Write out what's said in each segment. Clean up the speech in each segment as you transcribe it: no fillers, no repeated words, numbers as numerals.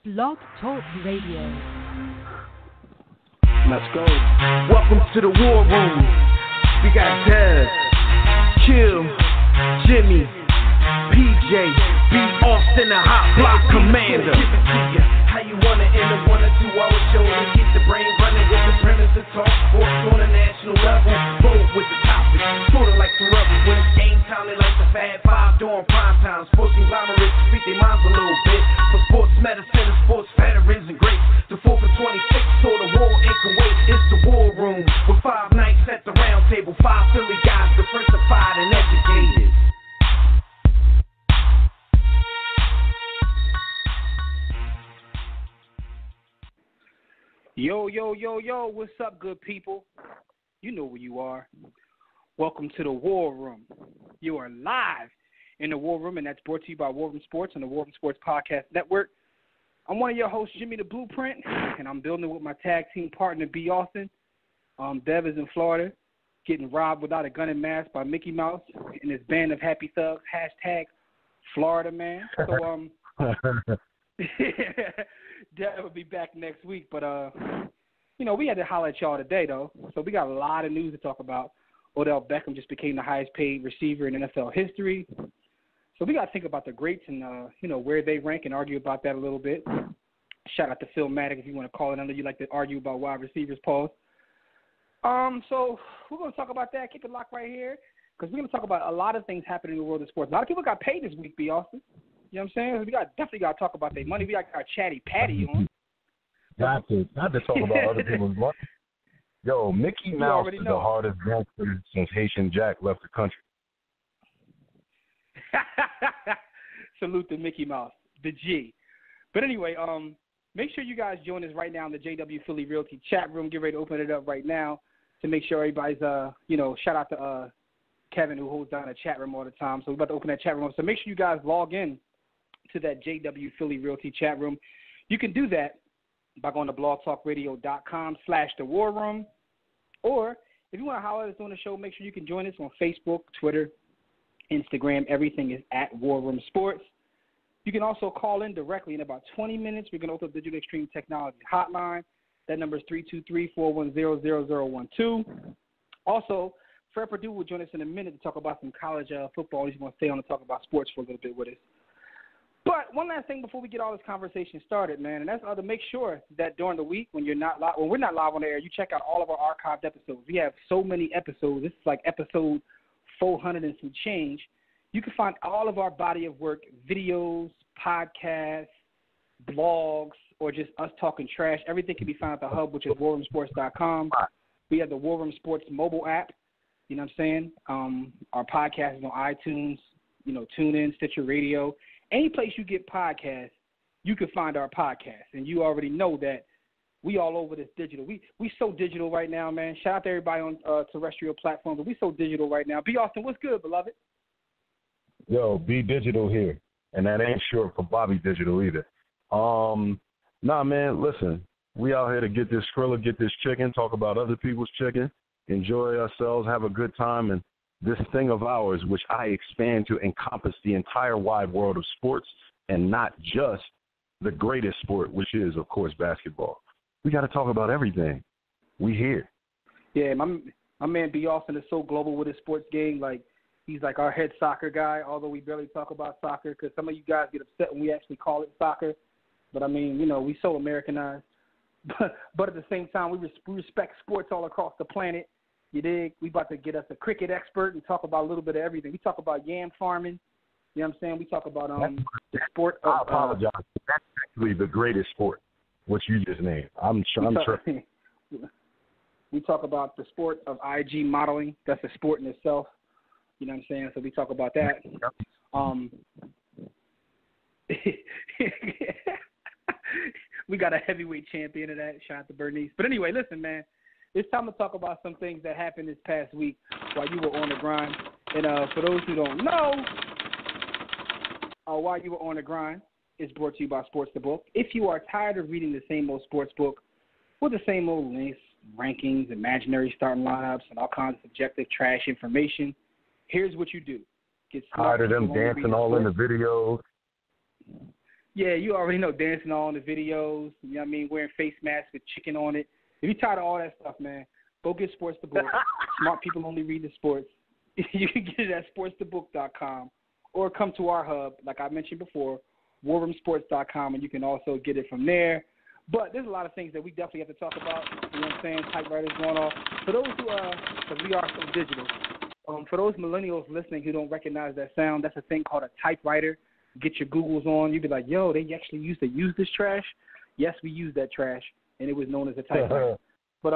Blog Talk Radio. Let's go. Welcome to the War Room. We got Dev, Kill, Jimmy, PJ, B. Austin, the Hot Block Commander. How you wanna end a 1 or 2 hour show to keep the brain running with the premise to talk sports on a national level? Bold with the topic, sorta like some rebels when it's game time. They like the Fab Five during prime time. Sports conglomerates speak their minds a little bit. For sports medicine and sports veterans and greats. The 4 for 26 or the war in Kuwait. It's the War Room with 5 nights at the round table. 5 Philly guys diversified and educated. Yo, yo, yo, yo, what's up, good people? You know where you are. Welcome to the War Room. You are live in the War Room, and that's brought to you by War Room Sports and the War Room Sports Podcast Network. I'm one of your hosts, Jimmy the Blueprint, and I'm building it with my tag team partner, B. Austin. Dev is in Florida, getting robbed without a gun and mask by Mickey Mouse and his band of happy thugs, hashtag Florida Man. So, Dev will be back next week, but, we had to holler at y'all today, though. So we got a lot of news to talk about. Odell Beckham just became the highest paid receiver in NFL history. So we got to think about the greats and, where they rank and argue about that a little bit. Shout out to Phil Maddox if you want to call it. I know you like to argue about wide receivers, Paul. So we're going to talk about that. Keep it locked right here because we're going to talk about a lot of things happening in the world of sports. A lot of people got paid this week, B. Austin. You know what I'm saying? We definitely got to talk about their money. We got our Chatty Patty on. Got to talk about other people's money. Yo, Mickey Mouse is the hardest gangster since Haitian Jack left the country. Salute to Mickey Mouse, the G. But anyway, make sure you guys join us right now in the JW Philly Realty chat room. Get ready to open it up right now to make sure everybody's, shout out to Kevin who holds down the chat room all the time. So we're about to open that chat room. So make sure you guys log in to that JW Philly Realty chat room. You can do that by going to blogtalkradio.com/the War Room. Or if you want to holler at us on the show, make sure you can join us on Facebook, Twitter, Instagram. Everything is at War Room Sports. You can also call in directly in about 20 minutes. We're going to open up the Digital Extreme Technology Hotline. That number is 323-410-0012. Also, Fred Purdue will join us in a minute to talk about some college football. He's going to stay on and talk about sports for a little bit with us. But one last thing before we get all this conversation started, man, and that's to make sure that during the week when you're not live, when we're not live on the air, you check out all of our archived episodes. We have so many episodes. This is like episode 400 and some change. You can find all of our body of work, videos, podcasts, blogs, or just us talking trash. Everything can be found at the hub, which is warroomsports.com. We have the War Room Sports mobile app. You know what I'm saying? Our podcast is on iTunes, TuneIn, Stitcher Radio. Any place you get podcasts, you can find our podcast. And you already know that we all over this digital. We so digital right now, man. Shout out to everybody on terrestrial platforms. But we so digital right now. B. Austin, what's good, beloved? Yo, Be Digital here. And that ain't short for Bobby Digital either. Nah, man, listen. We out here to get this Skrilla, get this chicken, talk about other people's chicken, enjoy ourselves, have a good time, and this thing of ours, which I expand to encompass the entire wide world of sports and not just the greatest sport, which is, of course, basketball. We got to talk about everything. We here. Yeah, my man B. Austin is so global with his sports game. Like, he's like our head soccer guy, although we barely talk about soccer because some of you guys get upset when we actually call it soccer. But, I mean, we so Americanized. But at the same time, we respect sports all across the planet. You dig? We about to get us a cricket expert and talk about a little bit of everything. We talk about yam farming. You know what I'm saying? We talk about the sport of... I apologize. That's actually the greatest sport, what you just named. I'm sure. We talk about the sport of IG modeling. That's a sport in itself. You know what I'm saying? So we talk about that. We got a heavyweight champion of that. Shout out to Bernice. But anyway, listen, man. It's time to talk about some things that happened this past week while you were on the grind. And for those who don't know, while you were on the grind, it's brought to you by Sports the Book. If you are tired of reading the same old sports book with the same old links, rankings, imaginary starting lineups, and all kinds of subjective trash information, here's what you do. Get tired of them dancing all in the videos. Yeah, you already know, dancing all in the videos, you know what I mean, wearing face masks with chicken on it. If you're tired of all that stuff, man, go get Sports the Book. Smart people only read the sports. You can get it at sportsthebook.com or come to our hub, like I mentioned before, warroomsports.com, and you can also get it from there. But there's a lot of things that we definitely have to talk about, you know what I'm saying, typewriters going off. For those who, because we are so digital, for those millennials listening who don't recognize that sound, that's a thing called a typewriter. Get your Googles on. You'd be like, yo, they actually used to use this trash? Yes, we used that trash, and it was known as a typewriter. But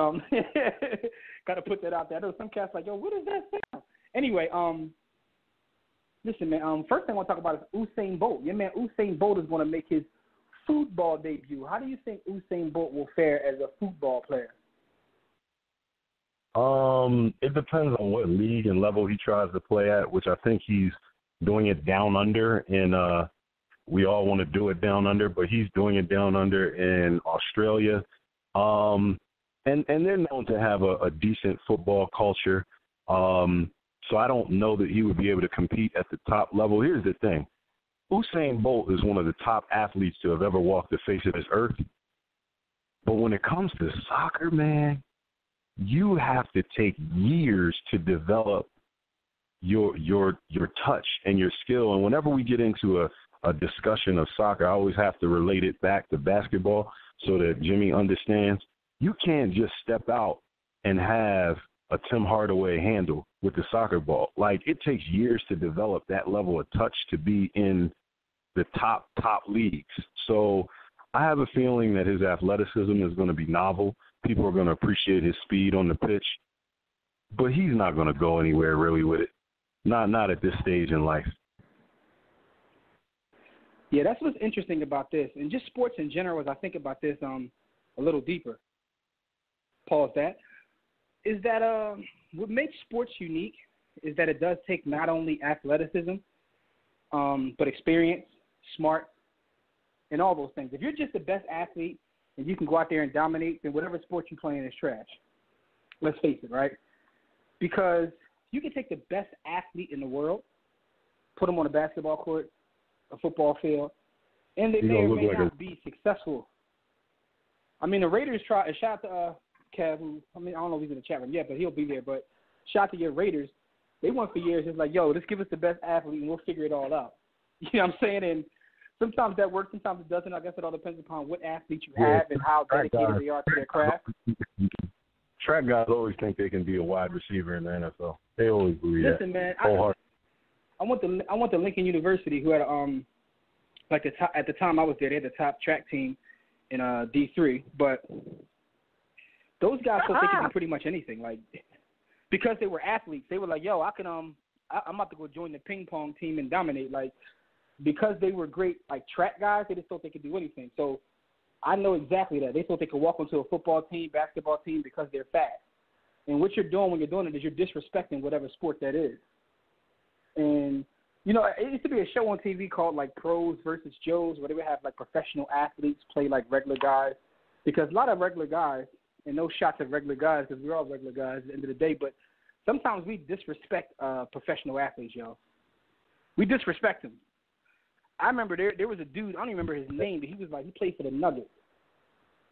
got to put that out there. I know some cats like, yo, what is that sound? Anyway, listen, man, first thing I want to talk about is Usain Bolt. Your man Usain Bolt is going to make his football debut. How do you think Usain Bolt will fare as a football player? It depends on what league and level he tries to play at, which I think he's doing it down under, and we all want to do it down under, but he's doing it down under in Australia. And they're known to have a decent football culture. So I don't know that he would be able to compete at the top level. Here's the thing. Usain Bolt is one of the top athletes to have ever walked the face of this earth. But when it comes to soccer, man, you have to take years to develop your touch and your skill. And whenever we get into a discussion of soccer, I always have to relate it back to basketball so that Jimmy understands. You can't just step out and have a Tim Hardaway handle with the soccer ball. Like, it takes years to develop that level of touch to be in the top leagues. So I have a feeling that his athleticism is going to be novel. People are going to appreciate his speed on the pitch. But he's not going to go anywhere really with it. Not at this stage in life. Yeah, that's what's interesting about this. And just sports in general, as I think about this a little deeper. Pause that. Is that what makes sports unique is that it does take not only athleticism, but experience, smart, and all those things. If you're just the best athlete and you can go out there and dominate, then whatever sport you're playing is trash. Let's face it, right? Because you can take the best athlete in the world, put them on a basketball court, a football field, and they may or may not be successful. I mean, the Raiders try. Shout out to Kev, who, I mean, I don't know if he's in the chat room yet, but he'll be there. But shout out to your Raiders. They won for years. It's like, yo, just give us the best athlete and we'll figure it all out. You know what I'm saying? And sometimes that works, sometimes it doesn't. I guess it all depends upon what athlete you have and how dedicated they are to their craft. Track guys always think they can be a wide receiver in the NFL. They always believe that. Listen, man, I went to Lincoln University, who had at the time I was there, they had the top track team in D3, but those guys thought they could do pretty much anything. Like, because they were athletes, they were like, yo, I'm about to go join the ping pong team and dominate. Like, because they were great, like, track guys, they just thought they could do anything. So I know exactly that. They thought they could walk onto a football team, basketball team because they're fast. And what you're doing when you're doing it is you're disrespecting whatever sport that is. And, you know, it used to be a show on TV called, like, Pros versus Joes, where they would have, like, professional athletes play, like, regular guys. Because a lot of regular guys, and no shots at regular guys because we're all regular guys at the end of the day, but sometimes we disrespect professional athletes, yo. We disrespect them. I remember there was a dude, I don't even remember his name, but he played for the Nuggets.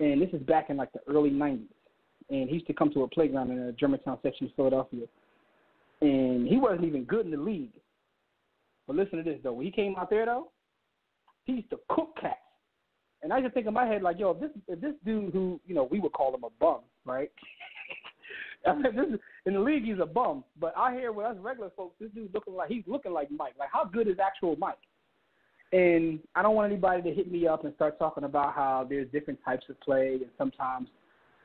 And this is back in, like, the early 90s. And he used to come to a playground in the Germantown section of Philadelphia. And he wasn't even good in the league. But listen to this, though. When he came out there, though, he used to cook cats. And I used to think in my head, like, yo, if this dude who, you know, we would call him a bum, right? In the league, he's a bum. But out here with us regular folks, this dude's he's looking like Mike. Like, how good is actual Mike? And I don't want anybody to hit me up and start talking about how there's different types of play and sometimes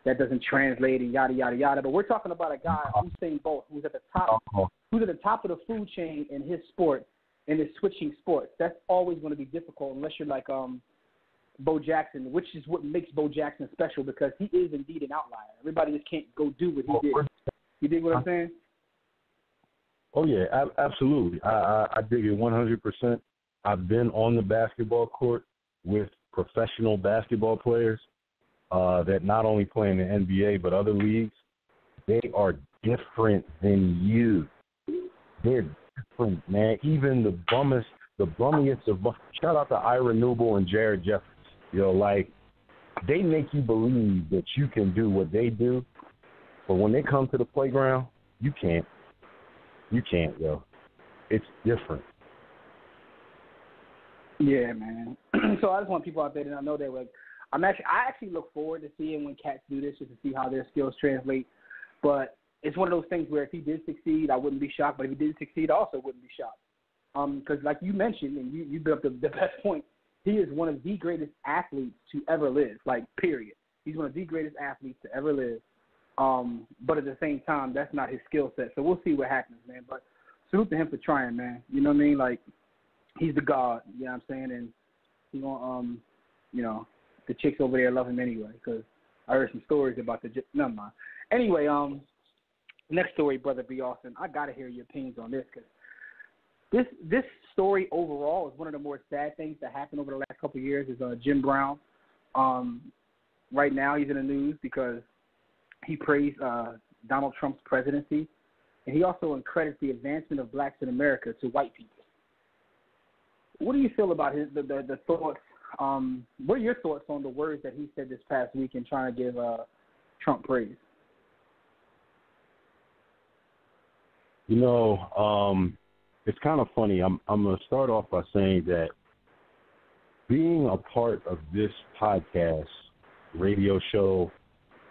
that doesn't translate and yada, yada, yada. But we're talking about a guy, Usain Bolt, who's at the top of the food chain in his sport and is switching sports. That's always going to be difficult unless you're like Bo Jackson, which is what makes Bo Jackson special because he is indeed an outlier. Everybody just can't go do what he did. You dig what I'm saying? Oh, yeah, absolutely. I dig it 100%. I've been on the basketball court with professional basketball players that not only play in the NBA but other leagues. They are different than you. They're different, man. Even the the bummiest of shout out to Ira Newble and Jared Jeffers. Like, they make you believe that you can do what they do, but when they come to the playground, you can't. You can't, yo. It's different. Yeah, man. So I just want people out there to know that, like, I actually look forward to seeing when cats do this, just to see how their skills translate. But it's one of those things where if he did succeed, I wouldn't be shocked. But if he didn't succeed, I also wouldn't be shocked. Because like you mentioned, and you built up the best point, he is one of the greatest athletes to ever live, like, period. He's one of the greatest athletes to ever live. But at the same time, that's not his skill set. So we'll see what happens, man. But salute to him for trying, man. You know what I mean? Like, he's the god, you know what I'm saying? And he's going to, the chicks over there love him anyway, because I heard some stories about never mind. Anyway, next story, Brother B. Austin. I got to hear your opinions on this, because this story overall is one of the more sad things that happened over the last couple of years is Jim Brown. Right now he's in the news because he praised Donald Trump's presidency, and he also credits the advancement of blacks in America to white people. What do you feel about the thoughts? What are your thoughts on the words that he said this past week in trying to give Trump praise? It's kind of funny. I'm going to start off by saying that being a part of this podcast, radio show,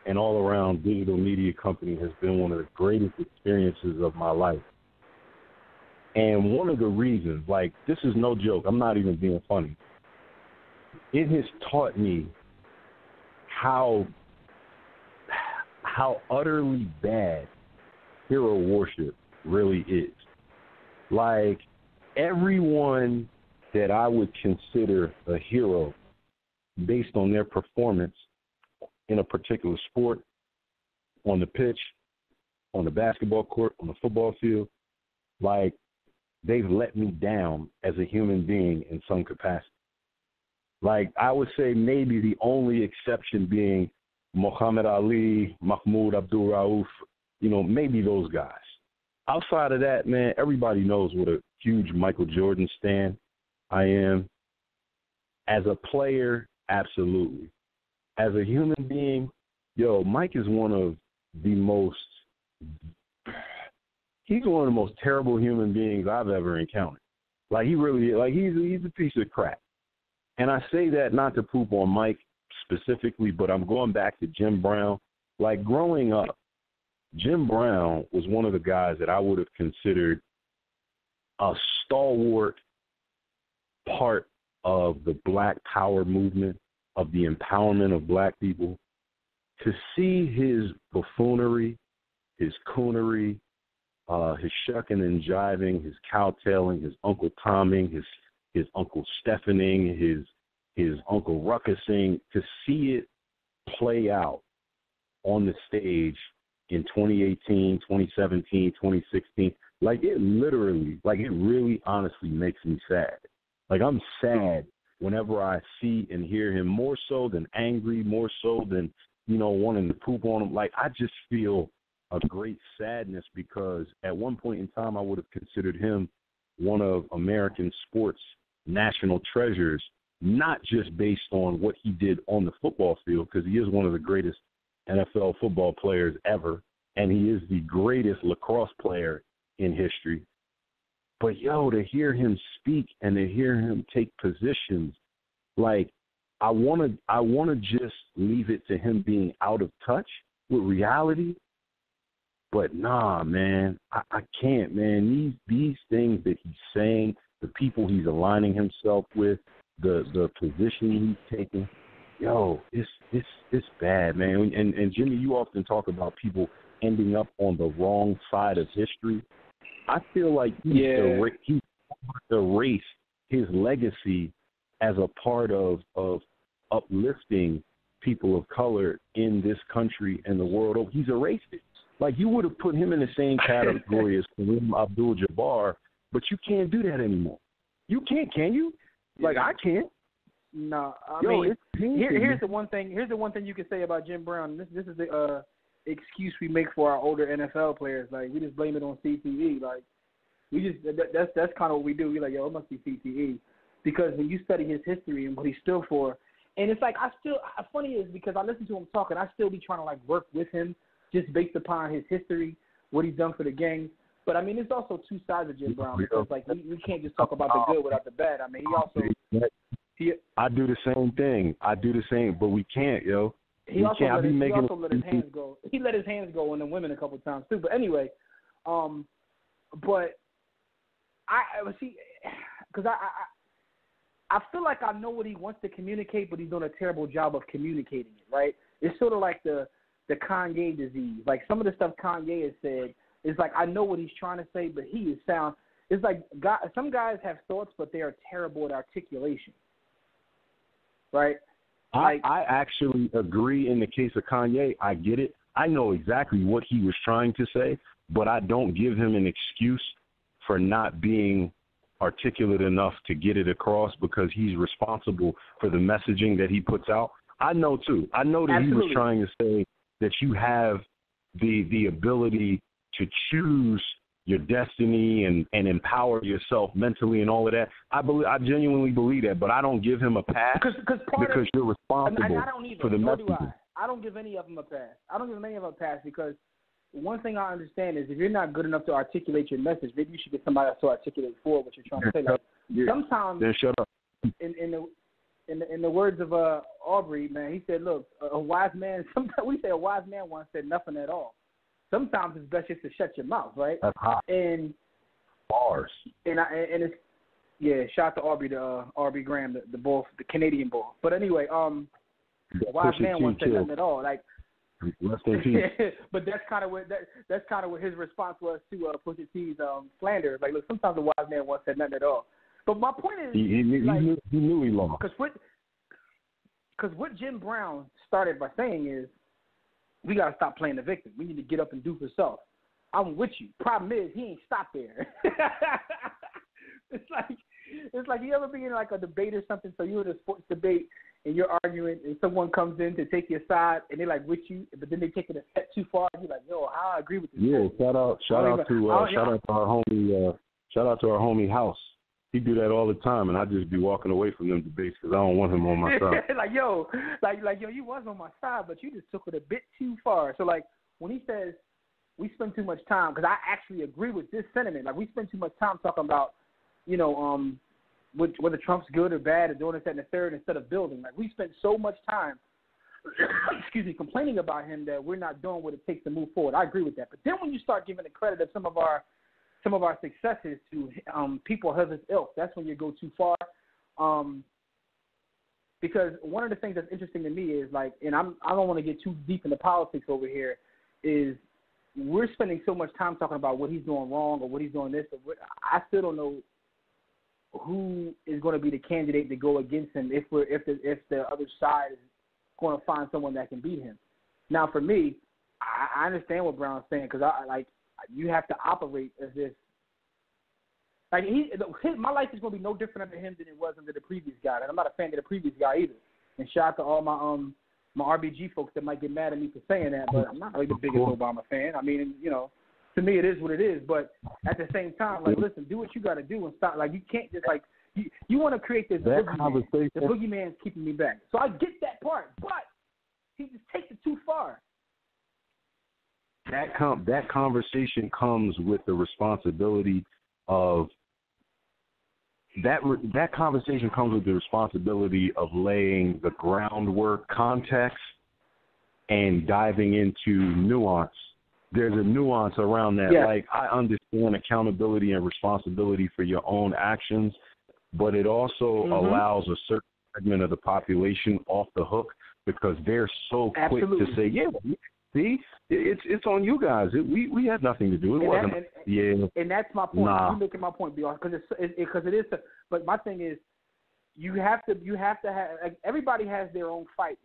and all-around digital media company has been one of the greatest experiences of my life. And one of the reasons, like, this is no joke, I'm not even being funny, it has taught me how utterly bad hero worship really is. Like, everyone that I would consider a hero based on their performance in a particular sport, on the pitch, on the basketball court, on the football field, like, they've let me down as a human being in some capacity. Like, I would say maybe the only exception being Muhammad Ali, Mahmoud Abdul-Rauf, maybe those guys. Outside of that, man, everybody knows what a huge Michael Jordan stan I am. As a player, absolutely. As a human being, Mike is one of the most terrible human beings I've ever encountered. Like, he really, like, he's a piece of crap. And I say that not to poop on Mike specifically, but I'm going back to Jim Brown. Like, growing up, Jim Brown was one of the guys that I would have considered a stalwart part of the Black Power movement, of the empowerment of black people. To see his buffoonery, his coonery, his shucking and jiving, his cowtailing, his Uncle Tomming, his Uncle Stephaning, his Uncle Ruckusing, to see it play out on the stage in 2018, 2017, 2016, like, it really honestly makes me sad. Like, I'm sad whenever I see and hear him, more so than angry, more so than, wanting to poop on him. Like, I just feel a great sadness because at one point in time I would have considered him one of American sports' national treasures, not just based on what he did on the football field, because he is one of the greatest NFL football players ever, and he is the greatest lacrosse player in history. But, to hear him speak and to hear him take positions, like, I want to just leave it to him being out of touch with reality. But nah, man, I can't, man. These things that he's saying, the people he's aligning himself with, the position he's taking, it's bad, man. And Jimmy, you often talk about people ending up on the wrong side of history. I feel like he's erased his legacy as a part of uplifting people of color in this country and the world. He's erased it. Like, you would have put him in the same category as Kareem Abdul-Jabbar, but you can't do that anymore. You can't, can you? Like, I can't. No, I mean, here's the one thing. Here's the one thing you can say about Jim Brown. This is the excuse we make for our older NFL players. Like, we just blame it on CTE. Like, That's kind of what we do. We're like, yo, it must be CTE, because when you study his history and what he stood for, and it's like funny is because I listen to him talk and I still be trying to like work with him just based upon his history, what he's done for the gang. But I mean, it's also two sides of Jim Brown, because like we can't just talk about the good without the bad. I mean, I do the same thing. But we can't, yo. He also let his hands go. He let his hands go on the women a couple of times too. But anyway, but I see, because I feel like I know what he wants to communicate, but he's doing a terrible job of communicating it. Right? It's sort of like the Kanye disease. Like some of the stuff Kanye has said is like, I know what he's trying to say, but he is sound. It's like some guys have thoughts, but they are terrible at articulation. Right? I actually agree in the case of Kanye. I get it. I know exactly what he was trying to say, but I don't give him an excuse for not being articulate enough to get it across, because he's responsible for the messaging that he puts out. I know, too. I know that Absolutely. He was trying to say that you have the ability to choose your destiny and empower yourself mentally and all of that. I genuinely believe that, but I don't give him a pass because you're responsible for the message. I don't give any of them a pass. Because one thing I understand is if you're not good enough to articulate your message, maybe you should get somebody else to articulate for what you're trying to say. Like, sometimes, then shut up. In the words of Aubrey, man, he said, "Look, a wise man." Sometimes we say a wise man once said nothing at all. Sometimes it's best just to shut your mouth, right? That's hot. And bars. And it's shout out to Aubrey, Aubrey Graham, the bull, the Canadian bull. But anyway, a wise man once said nothing at all. Like, but that's kind of what his response was to Pusha T's slander. Like, look, sometimes a wise man once said nothing at all. But my point is, he knew he lost. Because what Jim Brown started by saying is, we got to stop playing the victim. We need to get up and do for self. I'm with you. Problem is, he ain't stopped there. It's like you ever be in like a debate or something, so you're in a sports debate and you're arguing and someone comes in to take your side and they're like with you, but then they take it a step too far and you're like, yo, I agree with this. Yeah, shout out to our homie House. He do that all the time, and I just be walking away from them debates because I don't want him on my side. like yo, you was on my side, but you just took it a bit too far. So like when he says we spend too much time, because I actually agree with this sentiment. Like we spend too much time talking about, whether Trump's good or bad or doing this, that, and the third instead of building. Like we spend so much time, complaining about him that we're not doing what it takes to move forward. I agree with that. But then when you start giving the credit of some of our successes to people of his ilk, that's when you go too far. Because one of the things that's interesting to me is like, and I don't want to get too deep into politics over here, is we're spending so much time talking about what he's doing wrong or what he's doing this. I still don't know who is going to be the candidate to go against him if the other side is going to find someone that can beat him. Now, for me, I understand what Brown's saying, because you have to operate as if like my life is going to be no different under him than it was under the previous guy. And I'm not a fan of the previous guy either. And shout out to all my RBG folks that might get mad at me for saying that, but I'm not really the biggest Obama fan. I mean, to me it is what it is. But at the same time, like, listen, do what you got to do and stop. Like, you can't just like you want to create this boogeyman. The boogeyman's keeping me back. So I get that part, but he just takes it too far. That conversation comes with the responsibility of that conversation comes with the responsibility of laying the groundwork, context, and diving into nuance. There's a nuance around that. Yeah. Like, I understand accountability and responsibility for your own actions, but it also allows a certain segment of the population off the hook because they're so quick to say, yeah, see, it's on you guys. We had nothing to do. It wasn't. And that's my point. Nah. You're making my point, because it is. But my thing is, you have to have. Like, everybody has their own fight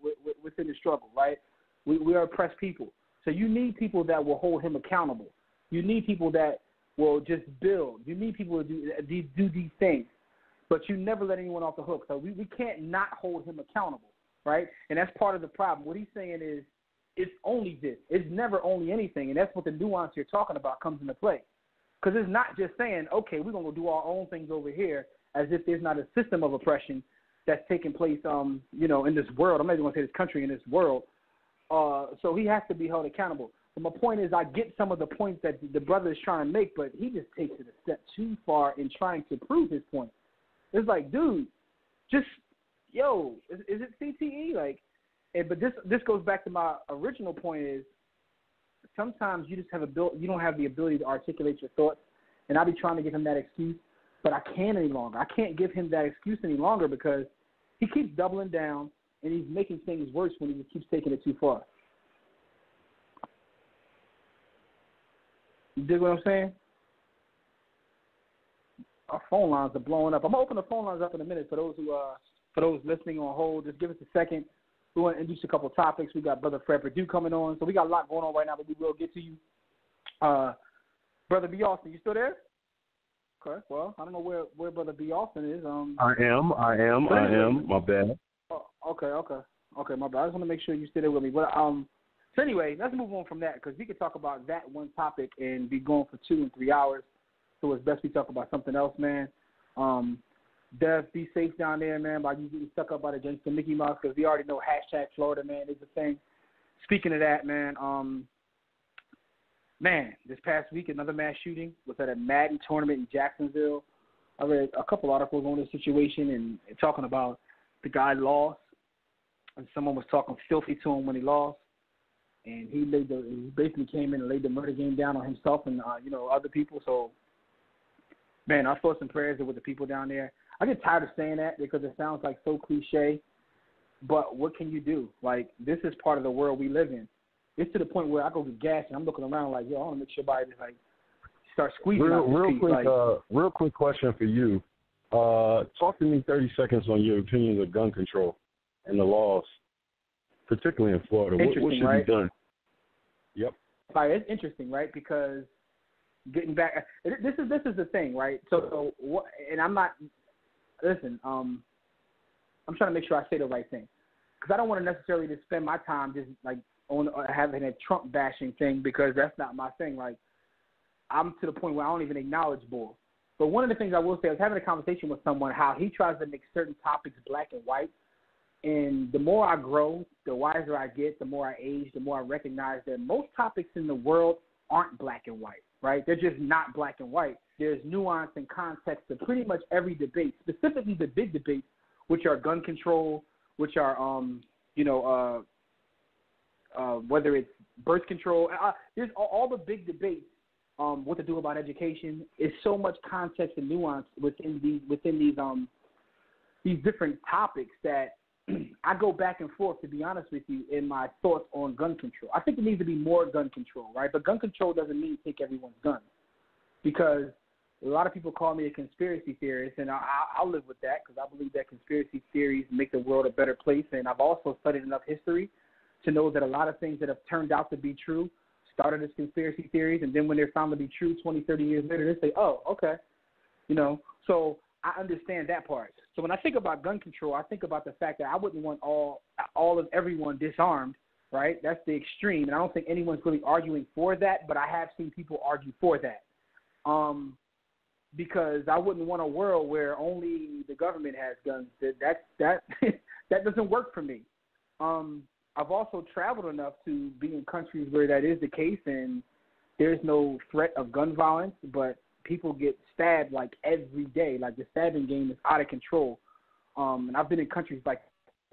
within the struggle, right? We are oppressed people, so you need people that will hold him accountable. You need people that will just build. You need people to do these things, but you never let anyone off the hook. So we can't not hold him accountable, right? And that's part of the problem. What he's saying is, it's only this. It's never only anything, and that's what the nuance you're talking about comes into play. Because it's not just saying, okay, we're going to do our own things over here as if there's not a system of oppression that's taking place, in this world. I'm not even going to say this country, in this world. So he has to be held accountable. But my point is, I get some of the points that the brother is trying to make, but he just takes it a step too far in trying to prove his point. It's like, dude, just, is it CTE? Like, but this goes back to my original point is, sometimes you just you don't have the ability to articulate your thoughts, and I'll be trying to give him that excuse, but I can't any longer. I can't give him that excuse any longer because he keeps doubling down, and he's making things worse when he just keeps taking it too far. You dig what I'm saying? Our phone lines are blowing up. I'm gonna open the phone lines up in a minute for those listening on hold. Just give us a second. We want to introduce a couple of topics. We got Brother Fred Perdue coming on. So we got a lot going on right now, but we will get to you. Brother B. Austin, you still there? Okay, well, I don't know where Brother B. Austin is. I am. My bad. Oh, okay, my bad. I just want to make sure you stay there with me. But so anyway, let's move on from that because we could talk about that one topic and be going for 2 and 3 hours. So it's best we talk about something else, man. Dev, be safe down there, man, by you getting stuck up by the gangster Mickey Mouse, because we already know #Florida, man, is a thing. Speaking of that, man, this past week, another mass shooting was at a Madden tournament in Jacksonville. I read a couple articles on this situation and talking about the guy lost, and someone was talking filthy to him when he lost, and he basically came in and laid the murder game down on himself and, other people. So, man, our thoughts and prayers are with the people down there. I get tired of saying that because it sounds like so cliche, but what can you do? Like, this is part of the world we live in. It's to the point where I go get gas and I'm looking around like, I want to make sure everybody just, like, start squeezing out this piece. Real quick question for you. Talk to me 30 seconds on your opinions of gun control and the laws, particularly in Florida. What should be done? Yep. Like, it's interesting, right? Because getting back, this is the thing, right? So what? And I'm not. Listen, I'm trying to make sure I say the right thing because I don't want to necessarily just spend my time just like on having a Trump bashing thing because that's not my thing. Like, I'm to the point where I don't even acknowledge bull. But one of the things I will say, I was having a conversation with someone how he tries to make certain topics black and white. And the more I grow, the wiser I get, the more I age, the more I recognize that most topics in the world aren't black and white, right? They're just not black and white. There's nuance and context to pretty much every debate, specifically the big debates, which are gun control, which are, whether it's birth control. There's all the big debates, what to do about education. Is so much context and nuance within these different topics that I go back and forth, to be honest with you, in my thoughts on gun control. I think there needs to be more gun control, right? But gun control doesn't mean take everyone's guns, because a lot of people call me a conspiracy theorist, and I'll live with that because I believe that conspiracy theories make the world a better place. And I've also studied enough history to know that a lot of things that have turned out to be true started as conspiracy theories, and then when they're found to be true 20, 30 years later, they say, oh, okay. So I understand that part. So when I think about gun control, I think about the fact that I wouldn't want all of everyone disarmed, right? That's the extreme, and I don't think anyone's really arguing for that, but I have seen people argue for that. Because I wouldn't want a world where only the government has guns. That doesn't work for me. I've also traveled enough to be in countries where that is the case, and there's no threat of gun violence, but people get stabbed like every day. Like, the stabbing game is out of control. And I've been in countries like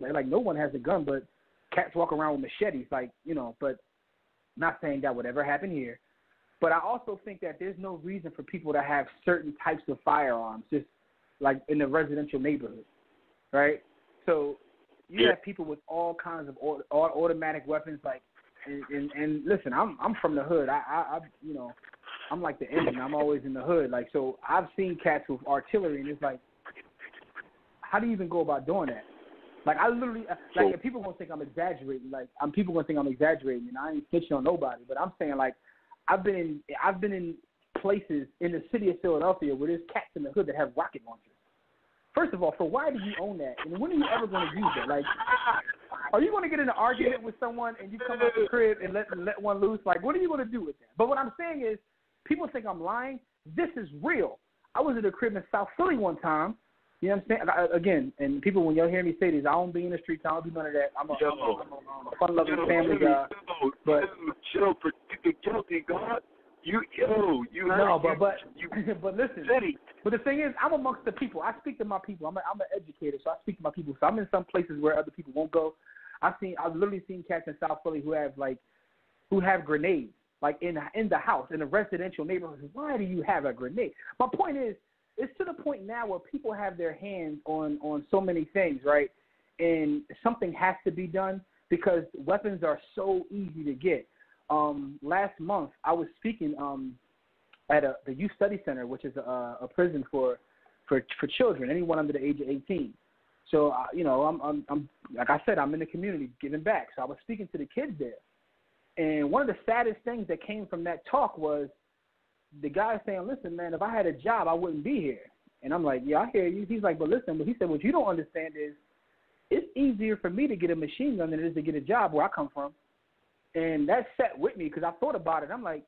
no one has a gun, but cats walk around with machetes, but not saying that would ever happen here. But I also think that there's no reason for people to have certain types of firearms, just like in the residential neighborhood, right? So you have people with all kinds of automatic weapons, like, and listen, I'm from the hood. I'm like the engine. I'm always in the hood. Like, so I've seen cats with artillery, and it's like, how do you even go about doing that? Like, I literally, like, if people gonna think I'm exaggerating, people gonna think I'm exaggerating, and I ain't snitching on nobody. But I'm saying, like, I've been in places in the city of Philadelphia where there's cats in the hood that have rocket launchers. First of all, for why do you own that? And when are you ever going to use it? Like, are you going to get in an argument with someone and you come out the crib and let one loose? Like, what are you going to do with that? But what I'm saying is, people think I'm lying. this is real. I was at a crib in South Philly one time. You know what I'm saying? Again, and people, when y'all hear me say this, I don't be in the streets. I don't do none of that. I'm a fun-loving family guy. But chill, guilty, God. But listen. But the thing is, I'm amongst the people. I speak to my people. I'm an educator, so I speak to my people. So I'm in some places where other people won't go. I've literally seen cats in South Philly who have grenades, like in the house, in a residential neighborhood. Why do you have a grenade? My point is, it's to the point now where people have their hands on so many things, right? And something has to be done because weapons are so easy to get. Last month, I was speaking at the Youth Study Center, which is a prison for children, anyone under the age of 18. So, I'm like I said, I'm in the community giving back. So I was speaking to the kids there. And one of the saddest things that came from that talk was the guy saying, listen, man, if I had a job, I wouldn't be here. And I'm like, yeah, I hear you. He's like, but he said, what you don't understand is it's easier for me to get a machine gun than it is to get a job where I come from. And that sat with me because I thought about it. I'm like,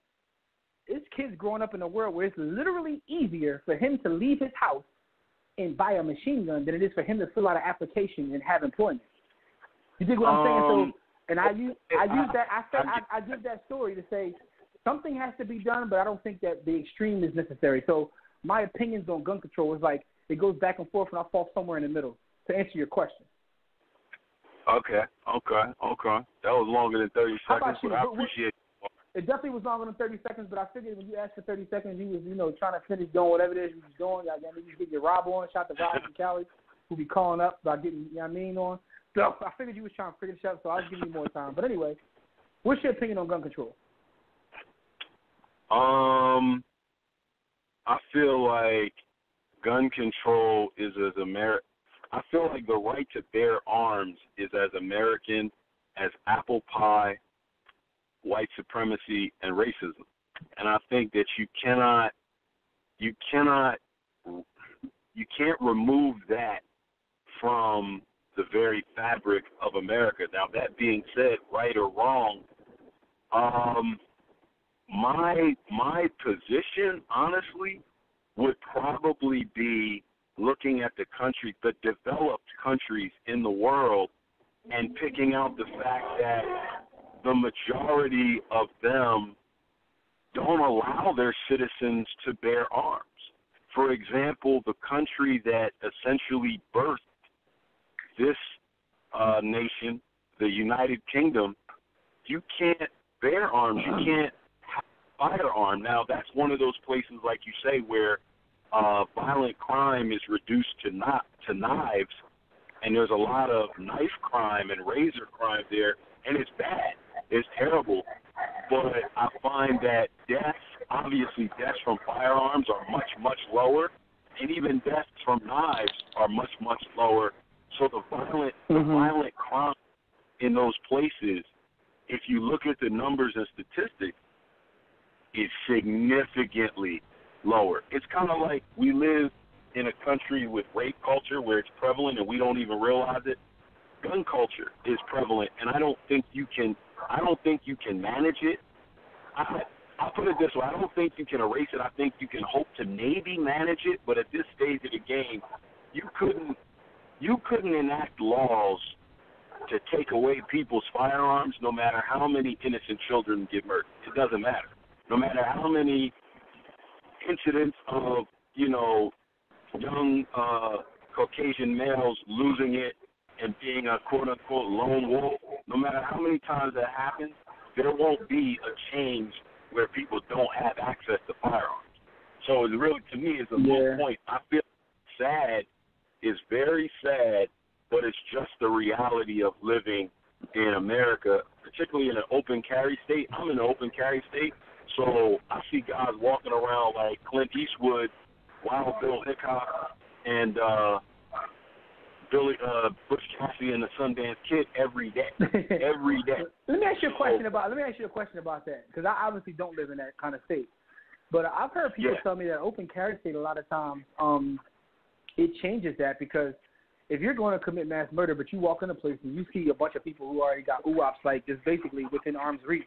it's kids growing up in a world where it's literally easier for him to leave his house and buy a machine gun than it is for him to fill out an application and have employment. You dig what I'm saying? So, and I give that story to say something has to be done, but I don't think that the extreme is necessary. So my opinions on gun control is like it goes back and forth, and I fall somewhere in the middle to answer your question. Okay. That was longer than 30 seconds, but I appreciate it. It definitely was longer than 30 seconds, but I figured when you asked for 30 seconds, you was, trying to finish doing whatever it is you was doing. You get your Rob on, shout to Rob from Cali, who be calling up about getting, on. So I figured you was trying to figure this out, so I was giving you more time. But anyway, what's your opinion on gun control? I feel like gun control is I feel like the right to bear arms is as American as apple pie, white supremacy, and racism. And I think that you can't remove that from the very fabric of America. Now, that being said, right or wrong, my position, honestly, would probably be looking at the developed countries in the world and picking out the fact that the majority of them don't allow their citizens to bear arms. For example, the country that essentially birthed this nation, the United Kingdom, you can't bear arms. You can't have a firearm. Now, that's one of those places, like you say, where violent crime is reduced to knives, and there's a lot of knife crime and razor crime there, and it's bad. It's terrible. But I find that deaths from firearms are much, much lower, and even deaths from knives are much, much lower. So the violent crime in those places, if you look at the numbers and statistics, is significantly lower. It's kind of like we live in a country with rape culture where it's prevalent and we don't even realize it. Gun culture is prevalent, and I don't think you can manage it. I'll put it this way: I don't think you can erase it. I think you can hope to maybe manage it, but at this stage of the game, you couldn't enact laws to take away people's firearms, no matter how many innocent children get murdered. It doesn't matter. No matter how many incidents of young Caucasian males losing it and being a quote-unquote lone wolf, no matter how many times that happens, there won't be a change where people don't have access to firearms. So it really, to me, is a moot point. I feel sad. It's very sad, but it's just the reality of living in America, particularly in an open carry state. I'm in an open carry state, so I see guys walking around like Clint Eastwood, Wild Bill Hickok, and Butch Cassidy and the Sundance Kid every day. Every day. Let me ask you a question about that, because I obviously don't live in that kind of state. But I've heard people tell me that open carry state a lot of times it changes that, because if you're going to commit mass murder, but you walk in a place and you see a bunch of people who already got UOPs, like just basically within arm's reach,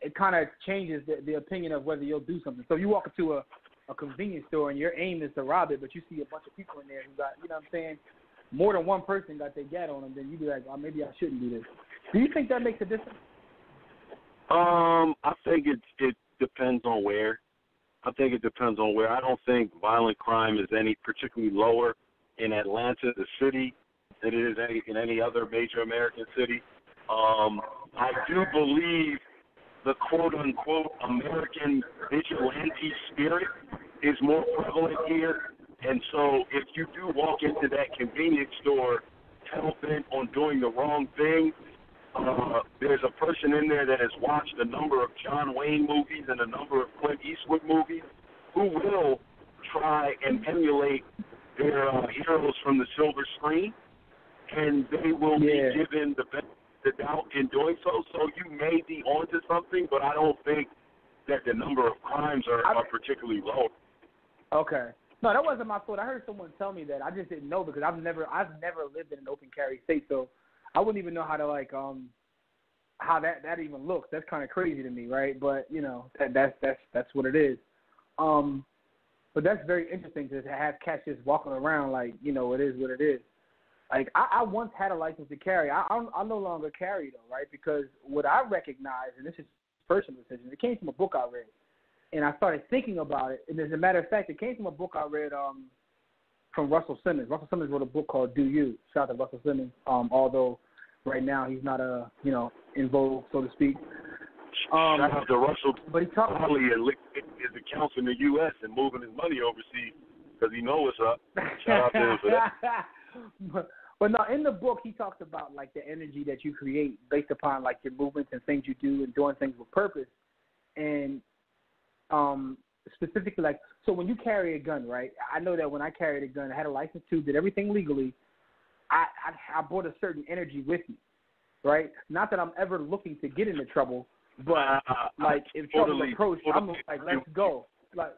it kind of changes the opinion of whether you'll do something. So you walk into a convenience store and your aim is to rob it, but you see a bunch of people in there who got, you know what I'm saying, more than one person got their gat on them, then you be like, oh, maybe I shouldn't do this. Do you think that makes a difference? I think it depends on where. I don't think violent crime is any particularly lower in Atlanta, the city, than it is in any other major American city. I do believe the quote-unquote American vigilante spirit is more prevalent here. And so if you do walk into that convenience store hell-bent on doing the wrong thing, there's a person in there that has watched a number of John Wayne movies and a number of Clint Eastwood movies who will try and emulate their heroes from the silver screen, and they will be given the benefit of the doubt in doing so. So you may be onto something, but I don't think that the number of crimes are particularly low. Okay. No, that wasn't my fault. I heard someone tell me that. I just didn't know because I've never lived in an open carry state, so I wouldn't even know how to how that even looks. That's kind of crazy to me, right? But you know, that's what it is. But that's very interesting to have cats just walking around like, you know, it is what it is. Like I once had a license to carry. I no longer carry though, right? Because what I recognize, and this is a personal decision, it came from a book I read. And I started thinking about it. And as a matter of fact, it came from a book I read from Russell Simmons. Russell Simmons wrote a book called Do You. Shout out to Russell Simmons, although right now he's not in vogue, so to speak. Shout out to Russell. But he talked probably his accounts in the U.S. and moving his money overseas because he knows what's up. Shout out to him for that. But no, in the book he talks about like the energy that you create based upon like your movements and things you do and doing things with purpose. And specifically, like, so when you carry a gun, right? I know that when I carried a gun, I had a license to, did everything legally. I brought a certain energy with me, right? Not that I'm ever looking to get into trouble, but like if trouble approached, I'm like, let's go. Like,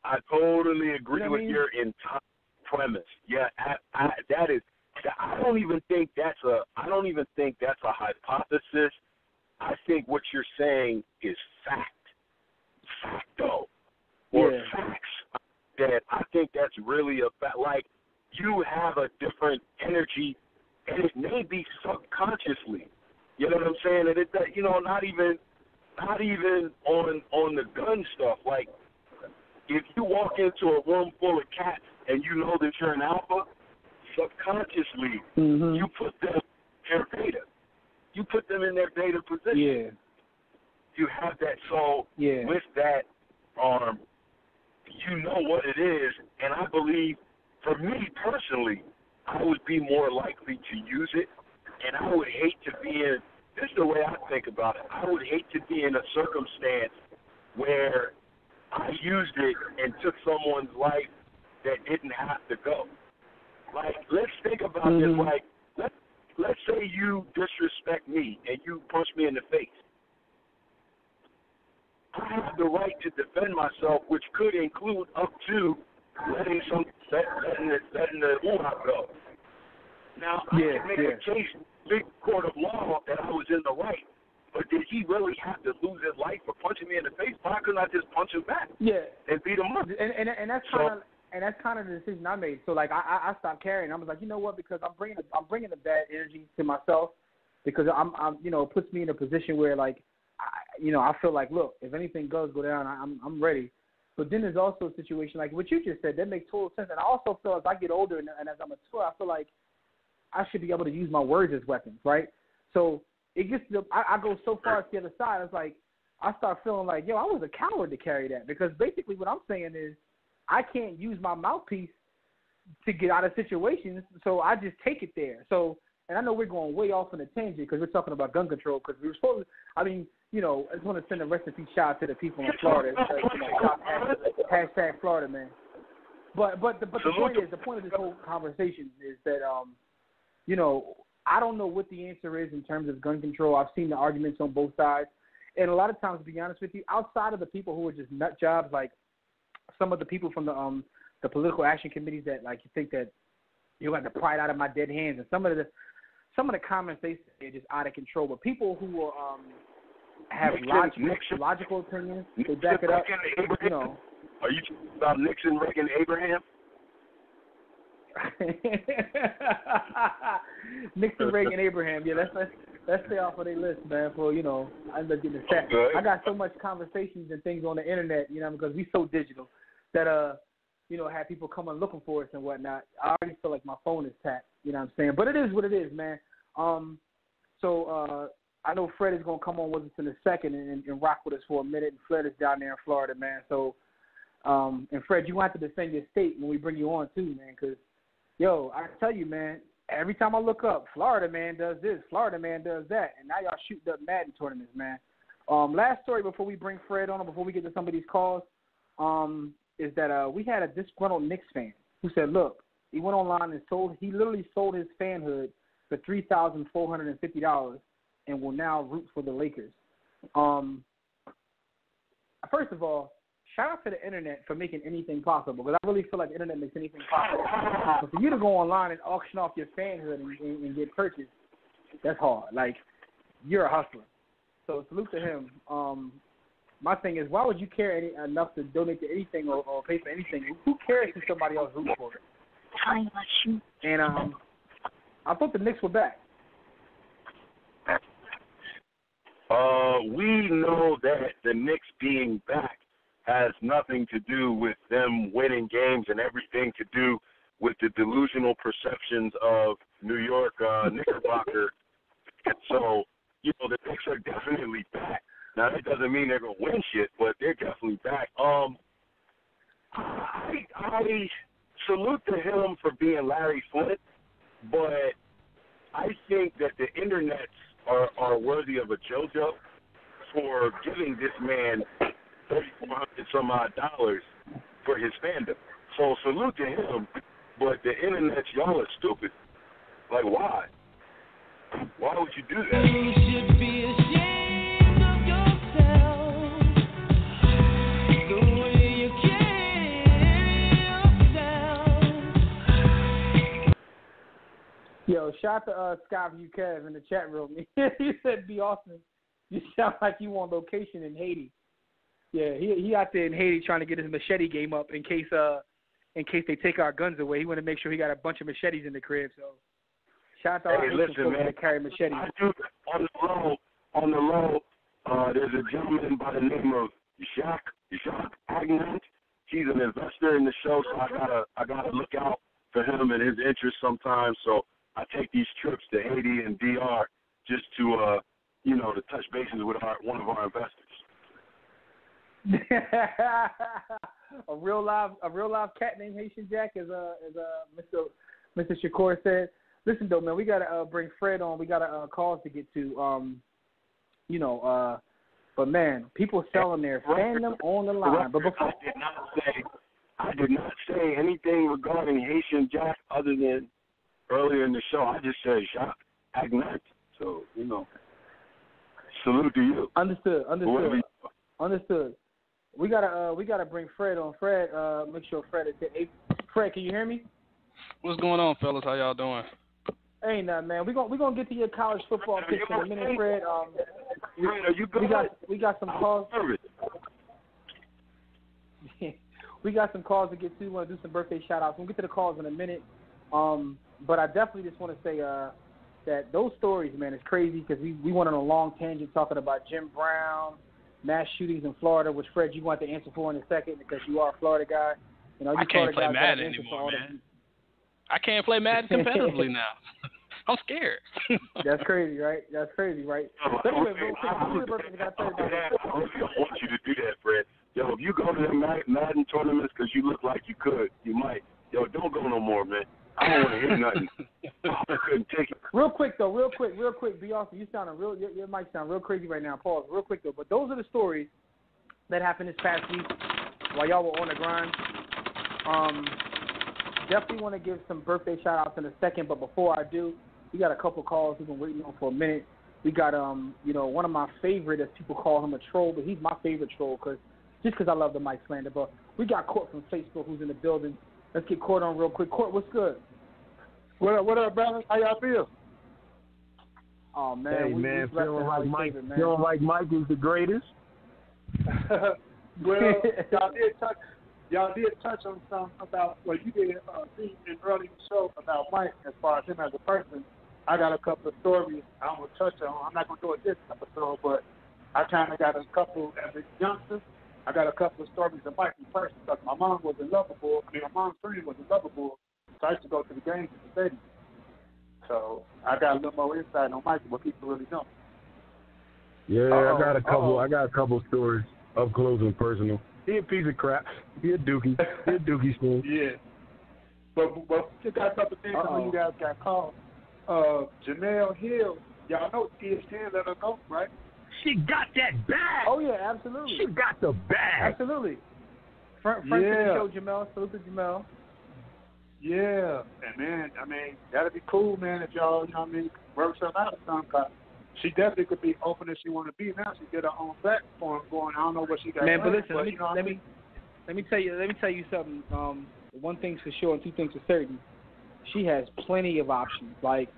I totally agree with mean? your entire premise. Yeah, that is. I don't even think that's a hypothesis. I think what you're saying is facto or facts. That I think that's really a fact. Like, you have a different energy, and it may be subconsciously. You know what I'm saying? And it, you know, not even on the gun stuff. Like, if you walk into a room full of cats and you know that you're an alpha, subconsciously you put them in their beta. You put them in their beta position. Yeah. You have that. So with that, you know what it is, and I believe, for me personally, I would be more likely to use it, and I would hate to be in, this is the way I think about it, I would hate to be in a circumstance where I used it and took someone's life that didn't have to go. Like, let's think about this, like, let's say you disrespect me and you punch me in the face. I have the right to defend myself, which could include up to letting the UHA go. Now, I can make a case, big court of law, that I was in the right. But did he really have to lose his life for punching me in the face? Why couldn't I just punch him back? Yeah, and beat him up? And that's kind of the decision I made. So like I stopped carrying. I was like, you know what? Because I'm bringing the bad energy to myself, because I'm you know, it puts me in a position where like, I feel like, look, if anything does go down, I'm ready. But then there's also a situation like what you just said that makes total sense. And I also feel as I get older and as I'm mature, I feel like I should be able to use my words as weapons, right? So it gets to I go so far to the other side. It's like I start feeling like, yo, I was a coward to carry that, because basically what I'm saying is I can't use my mouthpiece to get out of situations, so I just take it there. So, and I know we're going way off on a tangent because we're talking about gun control, because we were supposed to, I mean, you know, I just want to send a recipe shout out to the people in Florida. Hashtag Florida, man. But the point of this whole conversation is that, you know, I don't know what the answer is in terms of gun control. I've seen the arguments on both sides. And a lot of times, to be honest with you, outside of the people who are just nut jobs, like some of the people from the political action committees that, like, you think that you got the pride out of my dead hands, and some of the comments they say are just out of control. But people who are have logical opinions. They back it up. You know. Are you talking about Nixon, Reagan, Abraham? Nixon, Reagan, Abraham. Yeah, let's stay off of their list, man. For I end up getting sad. I got so much conversations and things on the internet, because we so digital that have people coming looking for us and whatnot. I already feel like my phone is tapped. You know what I'm saying? But it is what it is, man. So I know Fred is gonna come on with us in a second and rock with us for a minute. And Fred is down there in Florida, man. So and Fred, you want to defend your state when we bring you on too, man, because. Yo, I tell you, man, every time I look up, Florida man does this, Florida man does that, and now y'all shooting up Madden tournaments, man. Last story before we bring Fred on, before we get to some of these calls, is that we had a disgruntled Knicks fan who said, look, he went online and he literally sold his fanhood for $3,450 and will now root for the Lakers. First of all, shout out to the internet for making anything possible, because I really feel like the internet makes anything possible. But for you to go online and auction off your fanhood and get purchased, that's hard. Like, you're a hustler. So salute to him. My thing is, why would you care enough to donate to anything or pay for anything? Who cares if somebody else roots for it? And I thought the Knicks were back. We know that the Knicks being back has nothing to do with them winning games and everything to do with the delusional perceptions of New York Knickerbocker. So, the Knicks are definitely back. Now, that doesn't mean they're going to win shit, but they're definitely back. I salute to him for being Larry Flint, but I think that the internets are worthy of a JoJo for giving this man $3,400 some odd for his fandom. So salute to him, but the internet, y'all are stupid. Like, why? Why would you do that? You should be ashamed of yourself, the way you carry yourself. Yo, shout out to Skyview Kev in the chat room. He said, B. Austin, you sound like you on location in Haiti. Yeah, he out there in Haiti trying to get his machete game up in case they take our guns away. He want to make sure he got a bunch of machetes in the crib. So shout out to Haitian folks that carry machetes. I do, on the low, there's a gentleman by the name of Jacques Agnant. He's an investor in the show, so I gotta look out for him and his interests sometimes. So I take these trips to Haiti and DR just to to touch bases with one of our investors. a real live cat named Haitian Jack, as Mr. Shakur said. Listen though, man, we gotta bring Fred on. We got calls to get to. But man, people selling their fandom on the line. But before I did not say anything regarding Haitian Jack other than earlier in the show. I just said Jacques Agnant. So salute to you. Understood. We gotta bring Fred on. Fred, make sure Fred is there. Hey, Fred, can you hear me? What's going on, fellas? How y'all doing? Ain't nothing, man. We gonna get to your college football picks in a minute, Fred. We got some calls. We got some calls to get to. We want to do some birthday shout-outs. We'll get to the calls in a minute. But I definitely just want to say that those stories, man, is crazy because we went on a long tangent talking about Jim Brown, mass shootings in Florida, which, Fred, you want to answer for in a second because you are a Florida guy. I can't play Madden anymore, man. I can't play Madden competitively now. I'm scared. That's crazy, right? But anyway, real quick, I want you to do that, Fred. Yo, if you go to the Madden tournaments because you look like you could, you might. Yo, don't go no more, man. I don't want to hear nothing. I couldn't take it. Real quick, be awesome. You sounding real. Your mic sound real crazy right now. Pause. Real quick though, but those are the stories that happened this past week while y'all were on the grind. Definitely want to give some birthday shout outs in a second, but before I do, we got a couple calls we've been waiting on for a minute. We got one of my favorite, as people call him, a troll, but he's my favorite troll because I love the Mike slander. But we got Court from Facebook who's in the building. Let's get Court on real quick. Court, what's good? What up, brother? How y'all feel? Oh man, hey man, feeling like Mike is the greatest. Well, y'all did touch on something about what you did see in early show about Mike as far as him as a person. I got a couple of stories I'm gonna touch on. I'm not gonna do it this episode, but I kind of got a couple as a youngster. I got a couple of stories of Mike in person because my mom was in Loverboard. My mom's friend was in Loverboard, so I used to go to the games at the stadium. So I got a little more insight on Mike than what people really know. Yeah, I got a couple stories up close and personal. He a piece of crap. He a dookie. Spoon. Yeah. But we got a couple things when you guys got called. Jemele Hill, y'all know ESPN let her go, right? She got that bag. Oh yeah, absolutely. She got the bag. Absolutely. Friend of the show, Jemele. Salute to Jemele. Yeah, and man, I mean, that'd be cool, man, if y'all, work something out or something. Cause she definitely could be open if she want to be now. She get her own platform going. I don't know what she got. Man, but listen, let me tell you something. One thing's for sure and two things for certain. She has plenty of options. Like,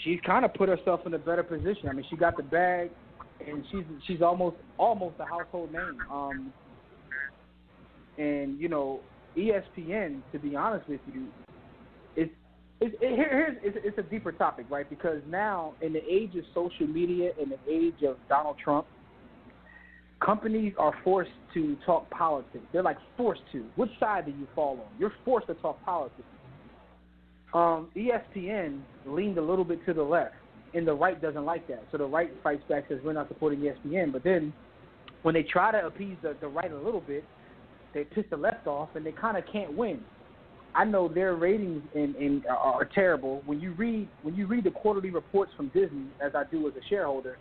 she's kind of put herself in a better position. I mean, she got the bag, and she's almost a household name. And ESPN, to be honest with you, it's a deeper topic, right? Because now, in the age of social media, in the age of Donald Trump, companies are forced to talk politics. They're like forced to. Which side do you fall on? You're forced to talk politics. ESPN leaned a little bit to the left, and the right doesn't like that. So the right fights back, says we're not supporting ESPN. But then when they try to appease the right a little bit, they piss the left off, and they kind of can't win. I know their ratings are terrible. When you read the quarterly reports from Disney, as I do as a shareholder,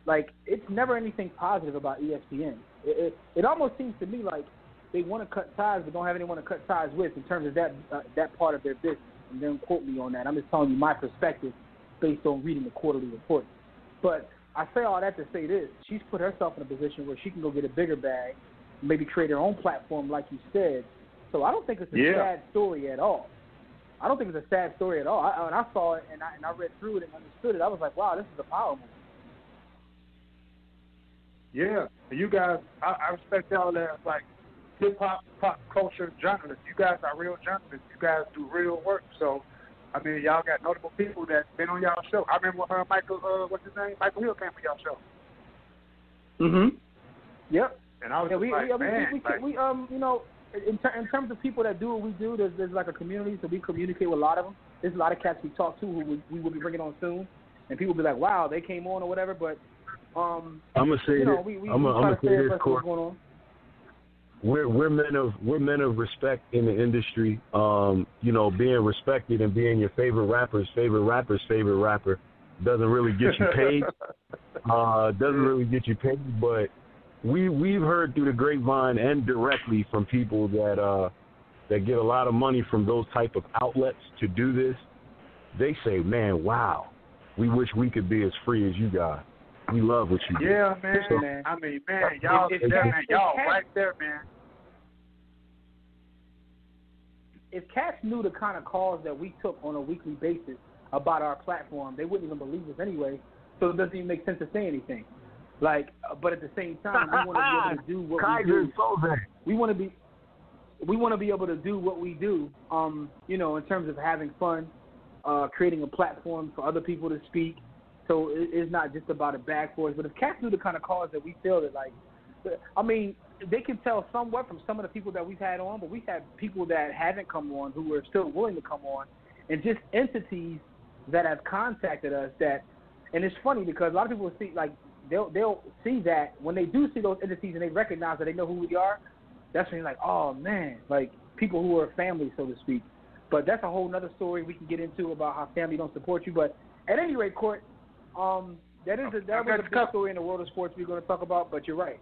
like, it's never anything positive about ESPN. It almost seems to me like they want to cut ties but don't have anyone to cut ties with in terms of that part of their business. And don't quote me on that. I'm just telling you my perspective based on reading the quarterly reports. But I say all that to say this. She's put herself in a position where she can go get a bigger bag, maybe create her own platform like you said. So I don't think it's a sad story at all. I don't think it's a sad story at all. When I saw it and I read through it and understood it, I was like, wow, this is a power move. Yeah, you guys, I respect y'all as like hip-hop, pop culture journalists. You guys are real journalists. You guys do real work. So, I mean, y'all got notable people that's been on y'all show. I remember when Michael, what's his name? Michael Hill came on y'all show. Mm-hmm. Yep. And I was in terms of people that do what we do, there's like a community, so we communicate with a lot of them. There's a lot of cats we talk to who we will be bringing on soon, and people will be like, wow, they came on or whatever, but I'm gonna say this. I'm gonna say this, Court. We're men of respect in the industry. Being respected and being your favorite rapper's favorite rapper doesn't really get you paid. But we've heard through the grapevine and directly from people that get a lot of money from those type of outlets to do this. They say, man, wow, we wish we could be as free as you guys. We love what you do. Yeah, man. I mean, man, y'all right there, man. If cats knew the kind of calls that we took on a weekly basis about our platform, they wouldn't even believe us anyway. So it doesn't even make sense to say anything. Like, but at the same time, we want to be able to do what we do. We want to be able to do what we do. In terms of having fun, creating a platform for other people to speak. So it's not just about a bag for us. But if cats knew the kind of calls that we feel that, like, I mean, they can tell somewhat from some of the people that we've had on, but we've had people that haven't come on who are still willing to come on, and just entities that have contacted us that, and it's funny because a lot of people see, like, they'll see that when they do see those entities and they recognize that they know who we are, that's when you're like, oh, man, like people who are family, so to speak. But that's a whole other story we can get into about how family don't support you. But at any rate, Court, that was a big story in the world of sports we're going to talk about, but you're right.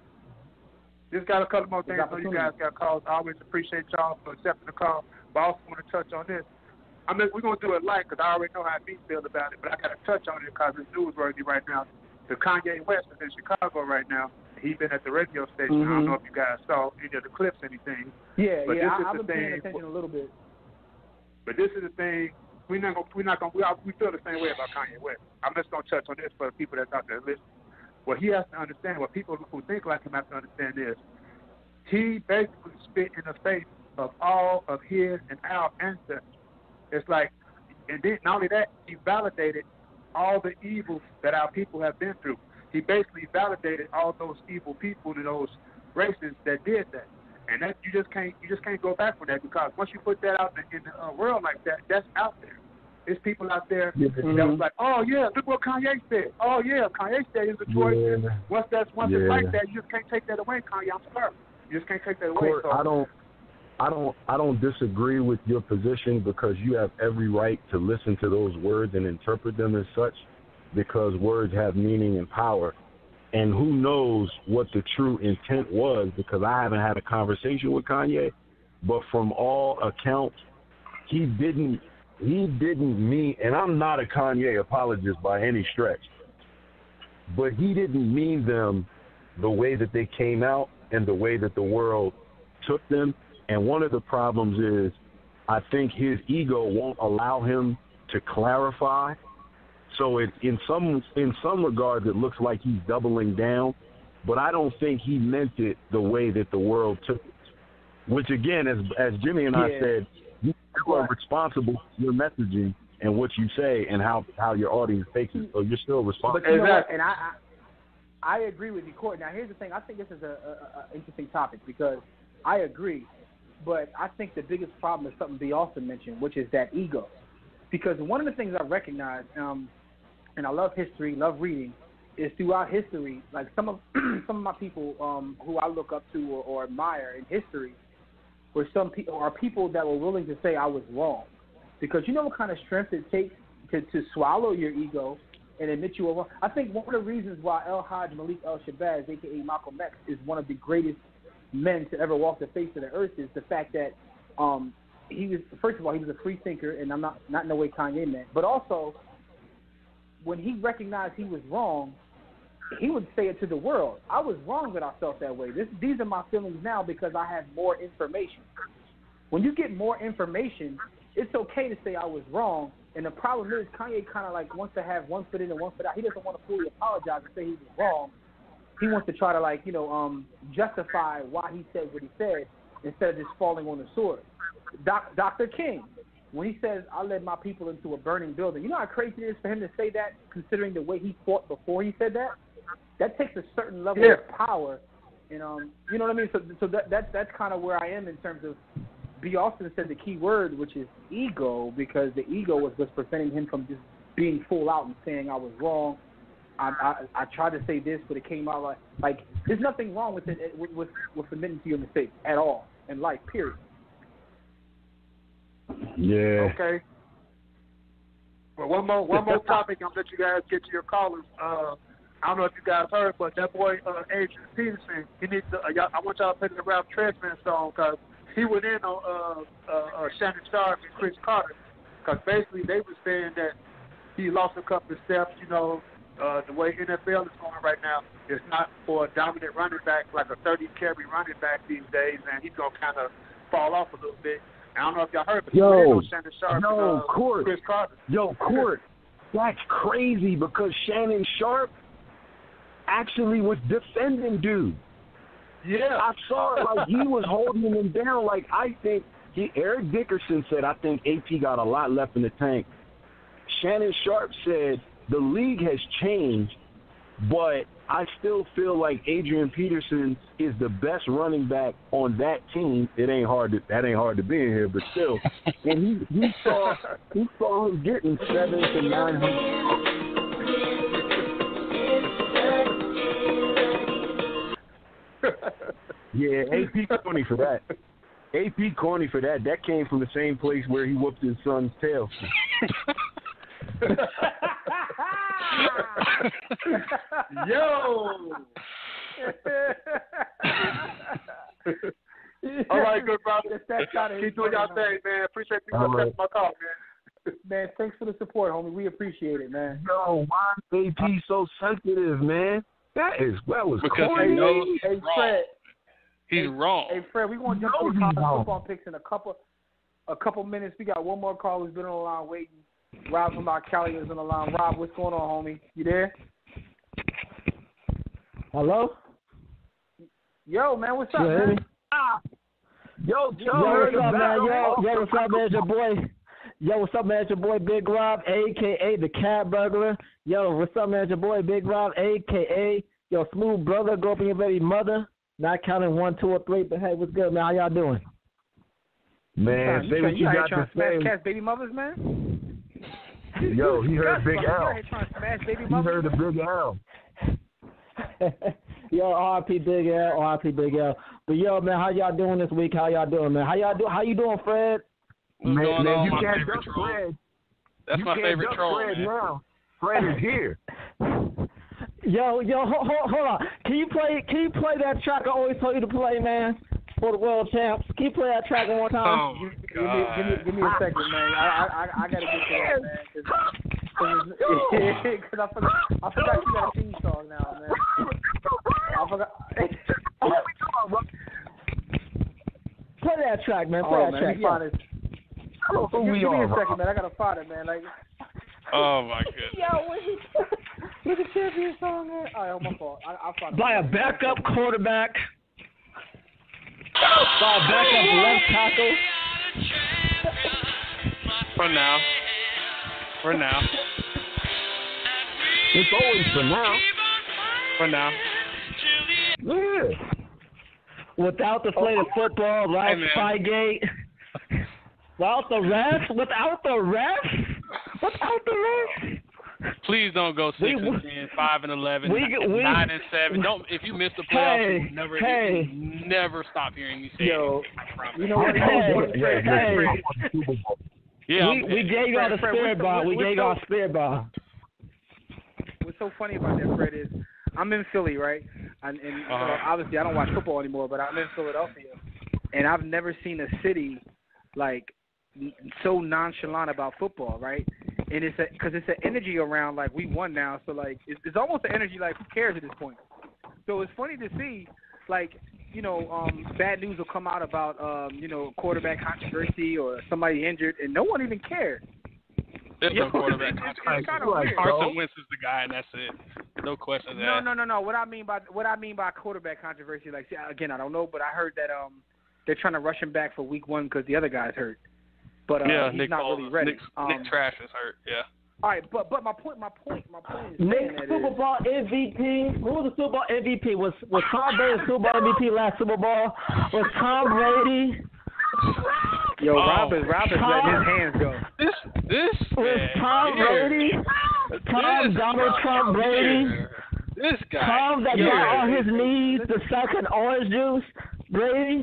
Just got a couple more things so you guys got calls. I always appreciate y'all for accepting the call, but I also want to touch on this. I mean, we're going to do it light because I already know how I feel about it, but I got to touch on it because it's newsworthy right now. The Kanye West is in Chicago right now. He's been at the radio station. I don't know if you guys saw any of the clips or anything. I've been paying attention a little bit. But this is the thing we feel the same way about Kanye West. I'm just gonna touch on this for the people that's out there listening. What he has to understand, what people who think like him have to understand is, he basically spit in the face of all of his and our ancestors. It's like, and then not only that, he validated all the evils that our people have been through. He basically validated all those evil people and those races that did that. And that you just can't go back from that, because once you put that out in the world like that, that's out there. There's people out there that was like, oh yeah, look what Kanye said. Oh yeah, Kanye said it's a choice. Yeah. Once it's like that, you just can't take that away, Kanye. I'm sorry, you just can't take that away. Court, so. I don't disagree with your position, because you have every right to listen to those words and interpret them as such, because words have meaning and power. And who knows what the true intent was, because I haven't had a conversation with Kanye, but from all accounts, he didn't mean, and I'm not a Kanye apologist by any stretch, but he didn't mean them the way that they came out and the way that the world took them. And one of the problems is, I think his ego won't allow him to clarify. So in some regards, it looks like he's doubling down, but I don't think he meant it the way that the world took it. Which again, as Jimmy and I said, you are responsible for your messaging and what you say and how your audience takes it. So you're still responsible. But you know what? And I agree with you, Court. Now here's the thing. I think this is a interesting topic, because I agree, but I think the biggest problem is something B also mentioned, which is that ego. Because one of the things I recognize, and I love history, love reading, is throughout history, like some of my people who I look up to or admire in history, were people that were willing to say I was wrong. Because you know what kind of strength it takes to swallow your ego and admit you were wrong. I think one of the reasons why El-Hajj Malik El-Shabazz, a.k.a. Malcolm X, is one of the greatest men to ever walk the face of the earth is the fact that he was, first of all, he was a free thinker, and I'm not in the way Kanye meant, but also when he recognized he was wrong, he would say it to the world. I was wrong that I felt that way. These are my feelings now because I have more information. When you get more information, it's okay to say I was wrong. And the problem is Kanye kind of like wants to have one foot in and one foot out. He doesn't want to fully apologize and say he was wrong. He wants to try to justify why he said what he said instead of just falling on the sword. Dr. King, when he says, I led my people into a burning building, you know how crazy it is for him to say that, considering the way he fought before he said that? That takes a certain level of power. And, you know what I mean? So that's kind of where I am in terms of, B. Austin said the key word, which is ego, because the ego was what's preventing him from just being full out and saying I was wrong. I tried to say this, but it came out like there's nothing wrong with it with admitting to your mistakes at all in life, period. Yeah. Okay. Well, one more topic. I'm gonna let you guys get to your callers. I don't know if you guys heard, but that boy Adrian Peterson, he needs to. I want y'all to play the Ralph Tresvant song, because he went in on Shannon Sharpe and Chris Carter, because basically they were saying that he lost a couple of steps. You know, the way NFL is going right now, it's not for a dominant running back like a 30-carry running back these days, and he's gonna kind of fall off a little bit. I don't know if y'all heard, but he went in on Shannon Sharpe and Chris Carter. Court, that's crazy, because Shannon Sharpe actually was defending dude. Yeah. I saw it, like he was holding him down. Like I think Eric Dickerson said, I think AP got a lot left in the tank. Shannon Sharpe said the league has changed, but I still feel like Adrian Peterson is the best running back on that team. That ain't hard to be in here, but still. And he saw him getting 700 to 900. Yeah, AP corny for that. AP corny for that. That came from the same place where he whooped his son's tail. Yo! All right, good brother. Keep doing y'all thing, man. Appreciate you taking my call, man. Man, thanks for the support, homie. We appreciate it, man. Yo, why is AP so sensitive, man? That was because corny. He knows Fred. He's wrong. Hey, Fred, we want to jump to college football picks in a couple. a couple minutes. We got one more call who's been on the line waiting. Rob from Mount Cali is on the line. Rob, what's going on, homie? You there? Hello? Yo, man, what's up, man? Yo, what's up, man? Yo, what's up, man? It's your boy. Yo, what's up, man? It's your boy Big Rob, a.k.a. the Cat Burglar. Yo, what's up, man? It's your boy Big Rob, a.k.a. your smooth brother. Go up in your baby mother. Not counting 1, 2, or 3, but hey, what's good, man? How y'all doing? Man, say what you got to say. Smash baby mothers, man? Yo, he heard Big L. He heard the Big L. Yo, R.I.P. Big L, R.I.P. Big L. But yo, man, how y'all doing this week? How y'all doing, man? How you doing, Fred? Man, you can't duck Fred. That's my favorite troll, Fred man. now. Fred is here. Yo, hold on. Can you play that track I always told you to play, man? For the world champs. Can you play that track one more time? Oh my God. Give me a second, man. I gotta get to that, man. Because I forgot you got a theme song now, man. I forgot. Play that track, man. Play that track. Give me a second, man. I gotta find it, man. Like. Oh my goodness. Yo, where's the champion song, man? All right, on my fault. I'll find it. By a backup quarterback. By a backup left tackle. For now. It's always for now. For now. Yeah. Without the slate of football, Ralph Spygate. Without the refs. Please don't go 6-10, 5-11, 9-7. Don't if you miss the playoffs, you never stop hearing me say it. You know what? We gave y'all the spirit bomb. We gave y'all a spirit bomb. What's so funny about that, Fred, is I'm in Philly, right? And obviously I don't watch football anymore, but I'm in Philadelphia, and I've never seen a city like so nonchalant about football, right? And it's because it's an energy around like we won now, so like it's almost an energy like who cares at this point. So it's funny to see, like bad news will come out about quarterback controversy or somebody injured, and no one even cared. There's no quarterback controversy. Carson Wentz is the guy, and that's it. No question there. No. What I mean by quarterback controversy, like again, I don't know, but I heard that they're trying to rush him back for week 1 because the other guy's hurt. But he's Nick not really ready. Nick Trash is hurt. Yeah. All right, but my point is Nick Super Bowl MVP. Who was the Super Bowl MVP? Was Tom Brady the Super Bowl MVP last Super Bowl? Was Tom Brady? Yo, Rob is letting his hands go. This was Tom Brady. Donald Trump Brady. This guy. Tom that got on his knees to suck an orange juice. Brady.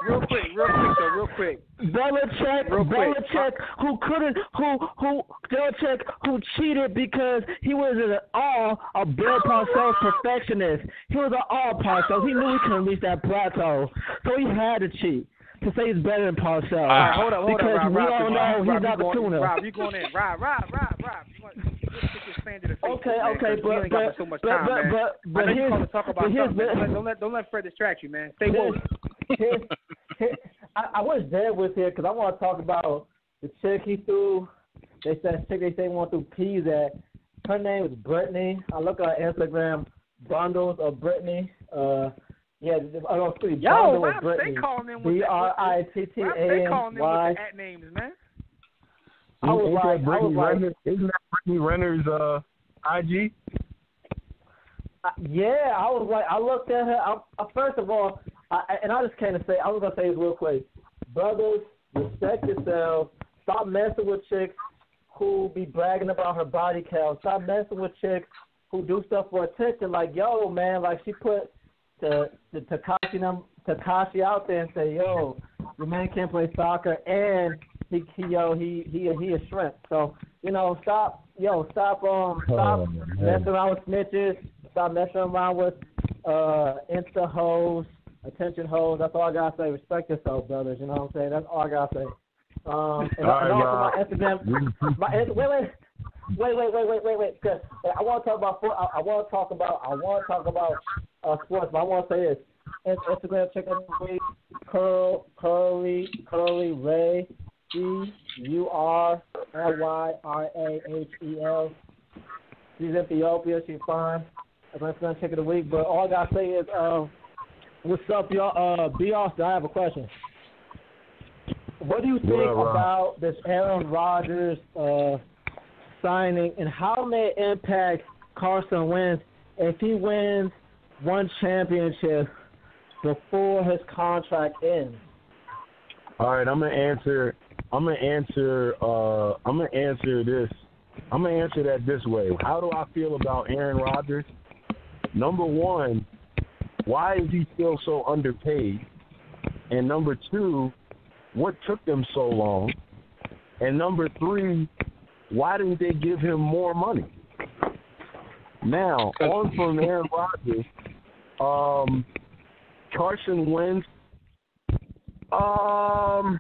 Real quick. Belichick, who cheated because he was a Bill Parcells perfectionist. He was an all Parcells. He knew he couldn't reach that plateau, so he had to cheat to say he's better than Parcells. All right, hold on, because Rob, we all know he's not the tuna. Rob, you going in? Rob. Don't let Fred distract you, man. Stay woke. I wish Dad was here because I want to talk about the chick he threw. They say want to peas at. Her name is Brittany. I look at her Instagram bundles of Brittany. I don't see bundle of Brittany. They calling them BRITTANY. They calling them with the at names, man. Isn't that Brittany Renner's IG? Yeah, I looked at her. First of all, I just can't say. I was gonna say this real quick. Brothers, respect yourselves. Stop messing with chicks who be bragging about her body count. Stop messing with chicks who do stuff for attention. Like, yo, man, like she put the Takashi out there and say, yo, the man can't play soccer and he a shrimp. So, stop messing around with snitches. Stop messing around with Insta hoes, attention hoes. That's all I gotta say. Respect yourself, brothers. You know what I'm saying? That's all I gotta say. And also my Instagram. Wait. Cause I want to talk about. I want to talk about sports. But I want to say this. Instagram check out the week. Curly Ray. Curahel. She's Ethiopia. She's fine. That's my chick of the week. But all I gotta say is, what's up, y'all? B. Austin, I have a question. What do you think about this Aaron Rodgers signing, and how may it impact Carson Wentz if he wins one championship before his contract ends? All right, I'm gonna answer that this way. How do I feel about Aaron Rodgers? Number one, why is he still so underpaid? And number two, what took them so long? And number three, why didn't they give him more money? Now, on from Aaron Rodgers, Carson Wentz, I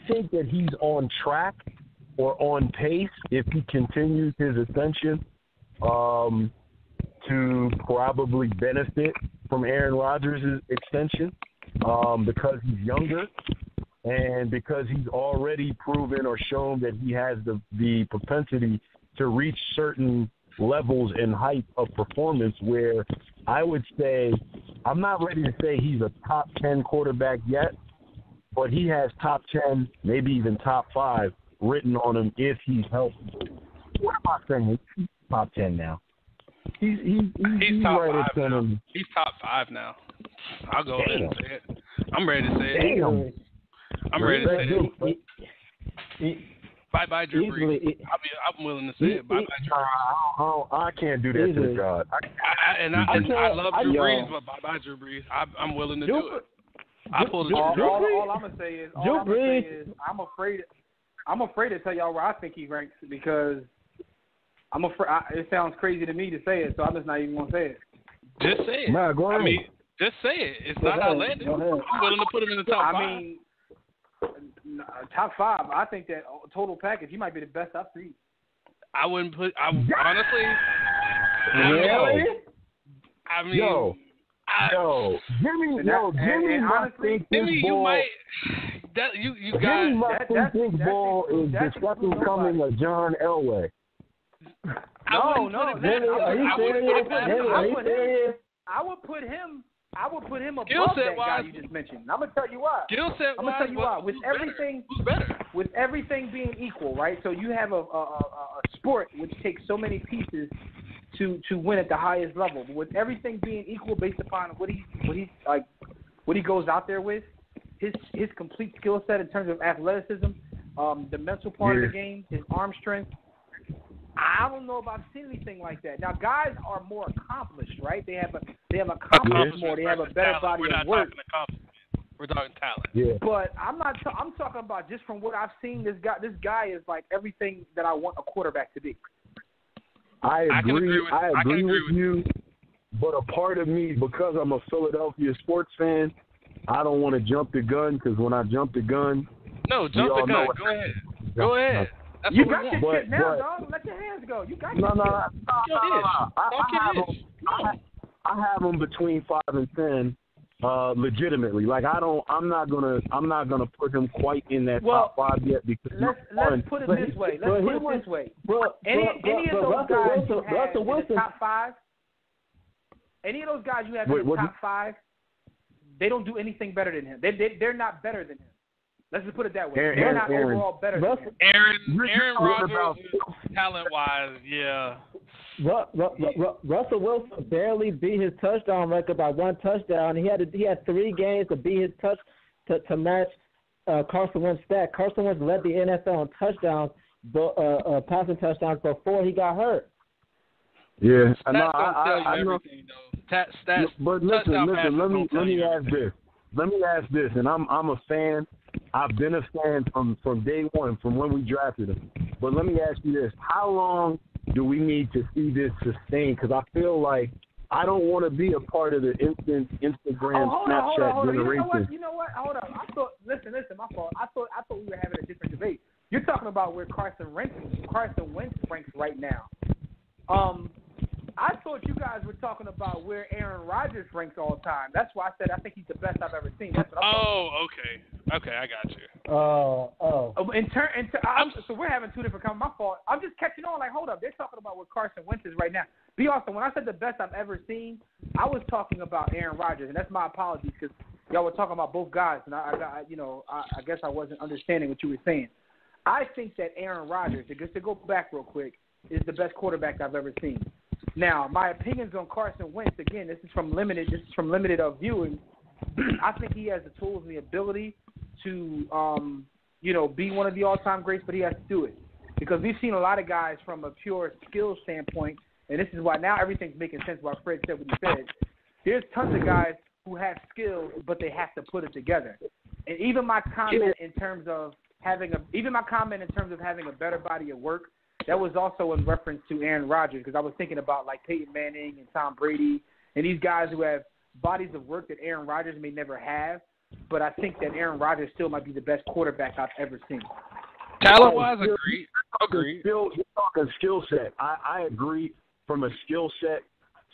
think that he's on track or on pace if he continues his ascension to probably benefit from Aaron Rodgers' extension because he's younger and because he's already proven or shown that he has the propensity to reach certain levels and height of performance where I would say I'm not ready to say he's a top 10 quarterback yet, but he has top 10, maybe even top 5 written on him if he's healthy. What am I saying? He's top 10 now. He's top right 5 now. He's top 5 now. I'll go ahead and say it. I'm ready to say it. Damn. I'm ready to say it. Bye-bye, Drew Brees. I'm willing to say it. Bye-bye, Drew Brees. I can't do that to the God. I love Drew Brees, but bye-bye, Drew Brees. I'm willing to do it. I pulled the trigger. All I'm gonna say is, I'm afraid to tell y'all where I think he ranks because I'm afraid. It sounds crazy to me to say it, so I'm just not even gonna say it. Just say it. Man, go ahead. I mean, just say it. It's not outlandish. I'm willing to put him in the top 5. I mean, top 5. I think that total package, he might be the best I've seen. I wouldn't put. Honestly. Really? I mean. Jimmy, you might. You got. Jimmy must think this ball is the second coming of John Elway. No. Jimmy, are you serious? I would put him above that guy you just mentioned. I'm gonna tell you why. I'm gonna tell you why. With everything being equal, right? So you have a sport which takes so many pieces to win at the highest level. But with everything being equal, based upon what he goes out there with, his complete skill set in terms of athleticism, the mental part of the game, his arm strength. I don't know if I've seen anything like that. Now, guys are more accomplished, right? They have accomplished more. They have a better body of work. We're talking talent. Yeah. But I'm talking about just from what I've seen. This guy is like everything that I want a quarterback to be. I agree with you. But a part of me, because I'm a Philadelphia sports fan, I don't want to jump the gun because when I jump the gun, jump the gun. Go ahead. That's you got your shit now, dog. Let your hands go. You got your shit. I have them between 5 and 10, legitimately. Like I'm not gonna put him quite in that top 5 yet because let's put it this way. Any of those guys you have in the top 5. Any of those guys you have in the top 5, they don't do anything better than him. They're not better than him. Let's just put it that way. They're not overall better than him. Aaron Rodgers, talent-wise, yeah. Russell Wilson barely beat his touchdown record by 1 touchdown. He had 3 games to beat his touch to match Carson Wentz stat. Carson Wentz led the NFL in touchdowns, passing touchdowns before he got hurt. Yeah, I know. Stats, but listen. Let me ask this, and I'm a fan. I've been a fan from day one, from when we drafted him. But let me ask you this: how long do we need to see this sustained? Because I feel like I don't want to be a part of the Instagram, Snapchat generation. You know what? Hold on. Listen. My fault. I thought we were having a different debate. You're talking about where Carson Wentz ranks right now. I thought you guys were talking about where Aaron Rodgers ranks all time. That's why I said I think he's the best I've ever seen. That's what I'm okay. Okay, I got you. So we're having two different comments. My fault. I'm just catching on. Like, hold up. They're talking about where Carson Wentz is right now. B. Austin, when I said the best I've ever seen, I was talking about Aaron Rodgers, and that's my apologies because y'all were talking about both guys, and I guess I wasn't understanding what you were saying. I think that Aaron Rodgers, just to go back real quick, is the best quarterback I've ever seen. Now, my opinions on Carson Wentz, again, this is from limited viewing. I think he has the tools and the ability to, be one of the all-time greats, but he has to do it. Because we've seen a lot of guys from a pure skill standpoint, and this is why now everything's making sense why Fred said what he said. There's tons of guys who have skills, but they have to put it together. And even my comment in terms of having a better body of work, that was also in reference to Aaron Rodgers, because I was thinking about like Peyton Manning and Tom Brady and these guys who have bodies of work that Aaron Rodgers may never have. But I think that Aaron Rodgers still might be the best quarterback I've ever seen. Talent-wise, agree. You're talking skill set. I agree from a skill set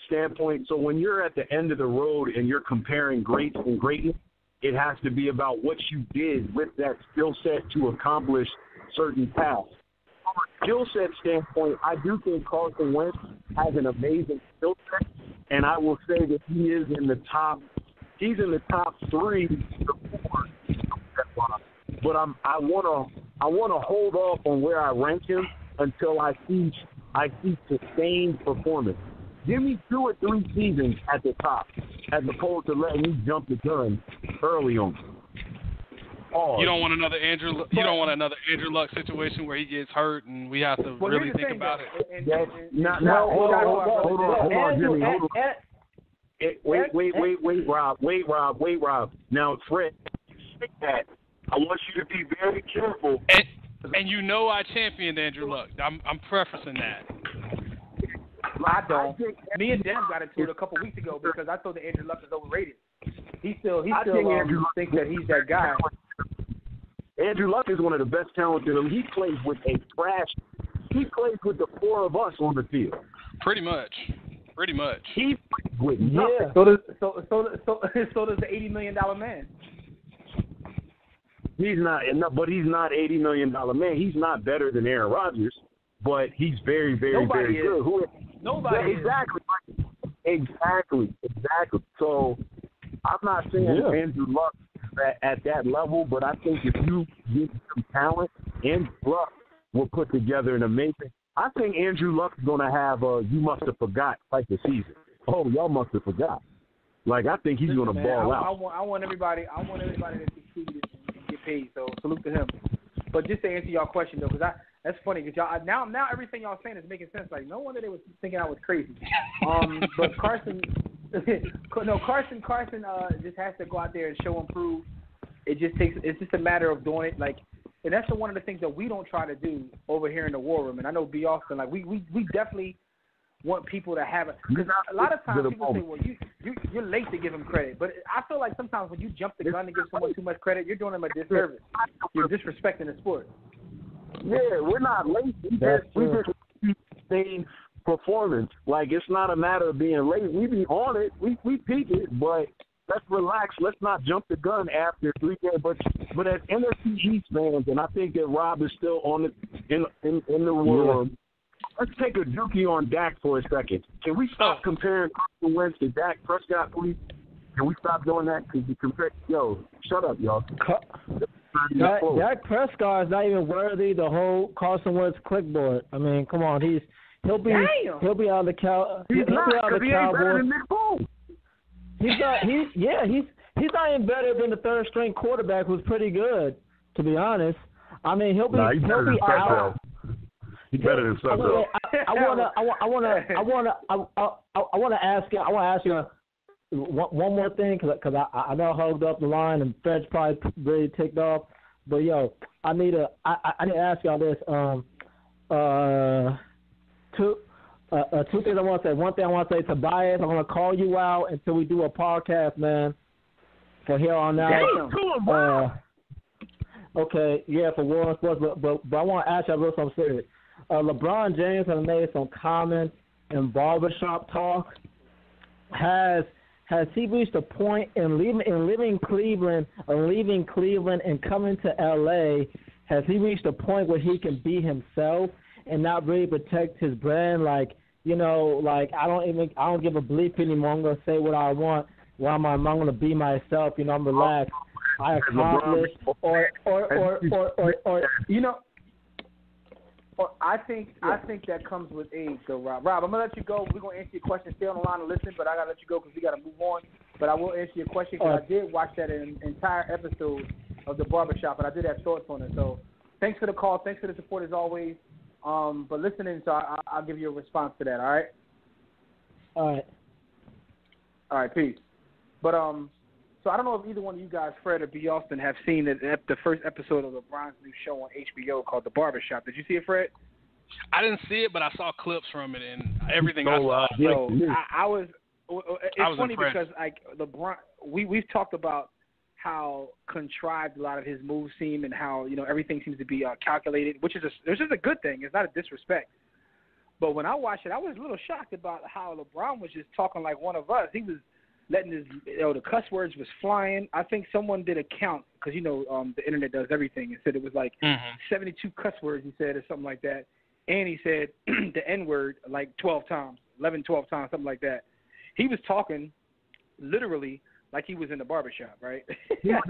standpoint. So when you're at the end of the road and you're comparing greats and greatness, it has to be about what you did with that skill set to accomplish certain tasks. From a skill set standpoint, I do think Carson Wentz has an amazing skill set, and I will say that he is in the top. He's in the top 3 to 4. But I want to hold off on where I rank him until I see sustained performance. Give me 2 or 3 seasons at the top, as opposed to letting me jump the gun early on. You don't want another Andrew Luck situation where he gets hurt and we have to really think about it. Hold on, Jimmy. Hold on. Wait, Rob. Now, Fred, I want you to be very careful. And I championed Andrew Luck. I'm prefacing that. I don't. Me and Dennis got into it a couple weeks ago because I thought that Andrew Luck is overrated. He still thinks that he's that guy. Andrew Luck is one of the best talents in him. He plays with the 4 of us on the field. Pretty much. He plays with nothing. Yeah. So does the $80 million man. He's not $80 million man. He's not better than Aaron Rodgers, but he's very, very, very good. Nobody. Exactly. So I'm not saying Andrew Luck is at that level, but I think if you get some talent, Andrew Luck will put together an amazing. I think Andrew Luck is going to have a "you must have forgot" type of season. Oh, y'all must have forgot. Like I think he's going to ball out. I want everybody to succeed and get paid. So salute to him. But just to answer y'all question though, because that's funny because y'all now everything y'all saying is making sense. Like no wonder they was thinking I was crazy. But Carson just has to go out there and show and prove. It's just a matter of doing it. Like, and that's one of the things that we don't try to do over here in the War Room. And I know B. Austin, like we definitely want people to have it. Because a lot of times people say, well, you're late to give him credit. But I feel like sometimes when you jump the gun to give someone too much credit, you're doing them a disservice. You're disrespecting the sport. Yeah, we're not late. We just sustain performance. Like, it's not a matter of being late. We be on it. We peak it, but let's relax. Let's not jump the gun after 3 days. But as NFC East fans, and I think that Rob is still on in the room, let's take a dookie on Dak for a second. Can we stop comparing Carson Wentz to Dak Prescott, please? Can we stop doing that? Because you compare. Shut up, y'all. Dak Prescott is not even worthy to hold Carson Wentz clipboard. I mean, come on, he'll be out of the Cowboys. He's better than Nick Foles. He's not even better than the third string quarterback, who's pretty good, to be honest. I mean, he'll be out. He's better than Sudfeld. I want to ask you one more thing because I know I hugged up the line and Fred's probably really ticked off. But I need to ask y'all this. Two things I want to say. One thing I want to say, Tobias, I'm going to call you out until we do a podcast, man. For here on out. Damn. Okay, for War on Sports, but I want to ask y'all real something serious. LeBron James has made some comments and barbershop talk, has he reached a point in leaving Cleveland and coming to LA? Has he reached a point where he can be himself and not really protect his brand? Like, I don't give a bleep anymore. I'm gonna say what I want. I'm gonna be myself. I'm relaxed. I accomplished, or I think that comes with age, though, Rob. Rob, I'm gonna let you go. We're gonna answer your question. Stay on the line and listen, but I gotta let you go because we gotta move on. But I will answer your question because I did watch that entire episode of The Barbershop, and I did have thoughts on it. So thanks for the call. Thanks for the support as always. But listening, so I'll give you a response to that. All right. All right. Peace. But so I don't know if either one of you guys, Fred or B. Austin, have seen the first episode of LeBron's new show on HBO called The Barbershop. Did you see it, Fred? I didn't see it, but I saw clips from it and everything I saw. It's funny impressed. because like LeBron, we've talked about how contrived a lot of his moves seem and how everything seems to be calculated, which is a good thing. It's not a disrespect. But when I watched it, I was a little shocked about how LeBron was just talking like one of us. He was letting the cuss words was flying. I think someone did a count because the internet does everything and said it was like 72 cuss words he said or something like that, and he said the N word like 12 times, 12 times, something like that. He was talking literally like he was in the barbershop, right? Yeah,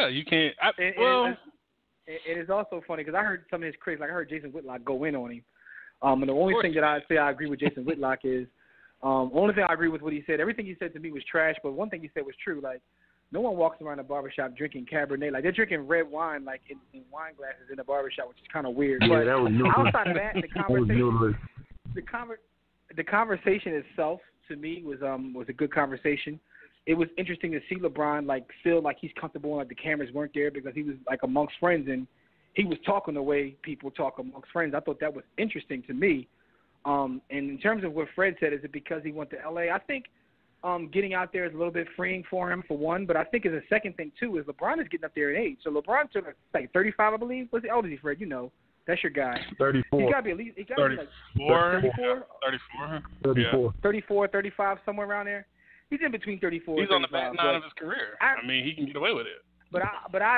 you can't. It is also funny because I heard some of his critics, like I heard Jason Whitlock go in on him. And the only thing that I say I agree with Jason Whitlock is, only thing I agree with what he said. Everything he said to me was trash, but one thing he said was true. Like, no one walks around a barbershop drinking Cabernet. Like, they're drinking red wine, like in wine glasses in a barbershop, which is kind of weird. Yeah, but that was outside of that, the conversation itself to me was a good conversation. It was interesting to see LeBron like feel like he's comfortable and like the cameras weren't there because he was like amongst friends and he was talking the way people talk amongst friends. I thought that was interesting to me. And in terms of what Fred said, is it because he went to LA? I think getting out there is a little bit freeing for him for one, but I think as a second thing too is LeBron is getting up there in age. So LeBron turned like 35, I believe. What's the old is he, Fred? That's your guy. 34. He's got to be at least 34. 34. 34, 35, somewhere around there. He's in between 34. He's on the back nine of his career. I mean, he can get away with it. But I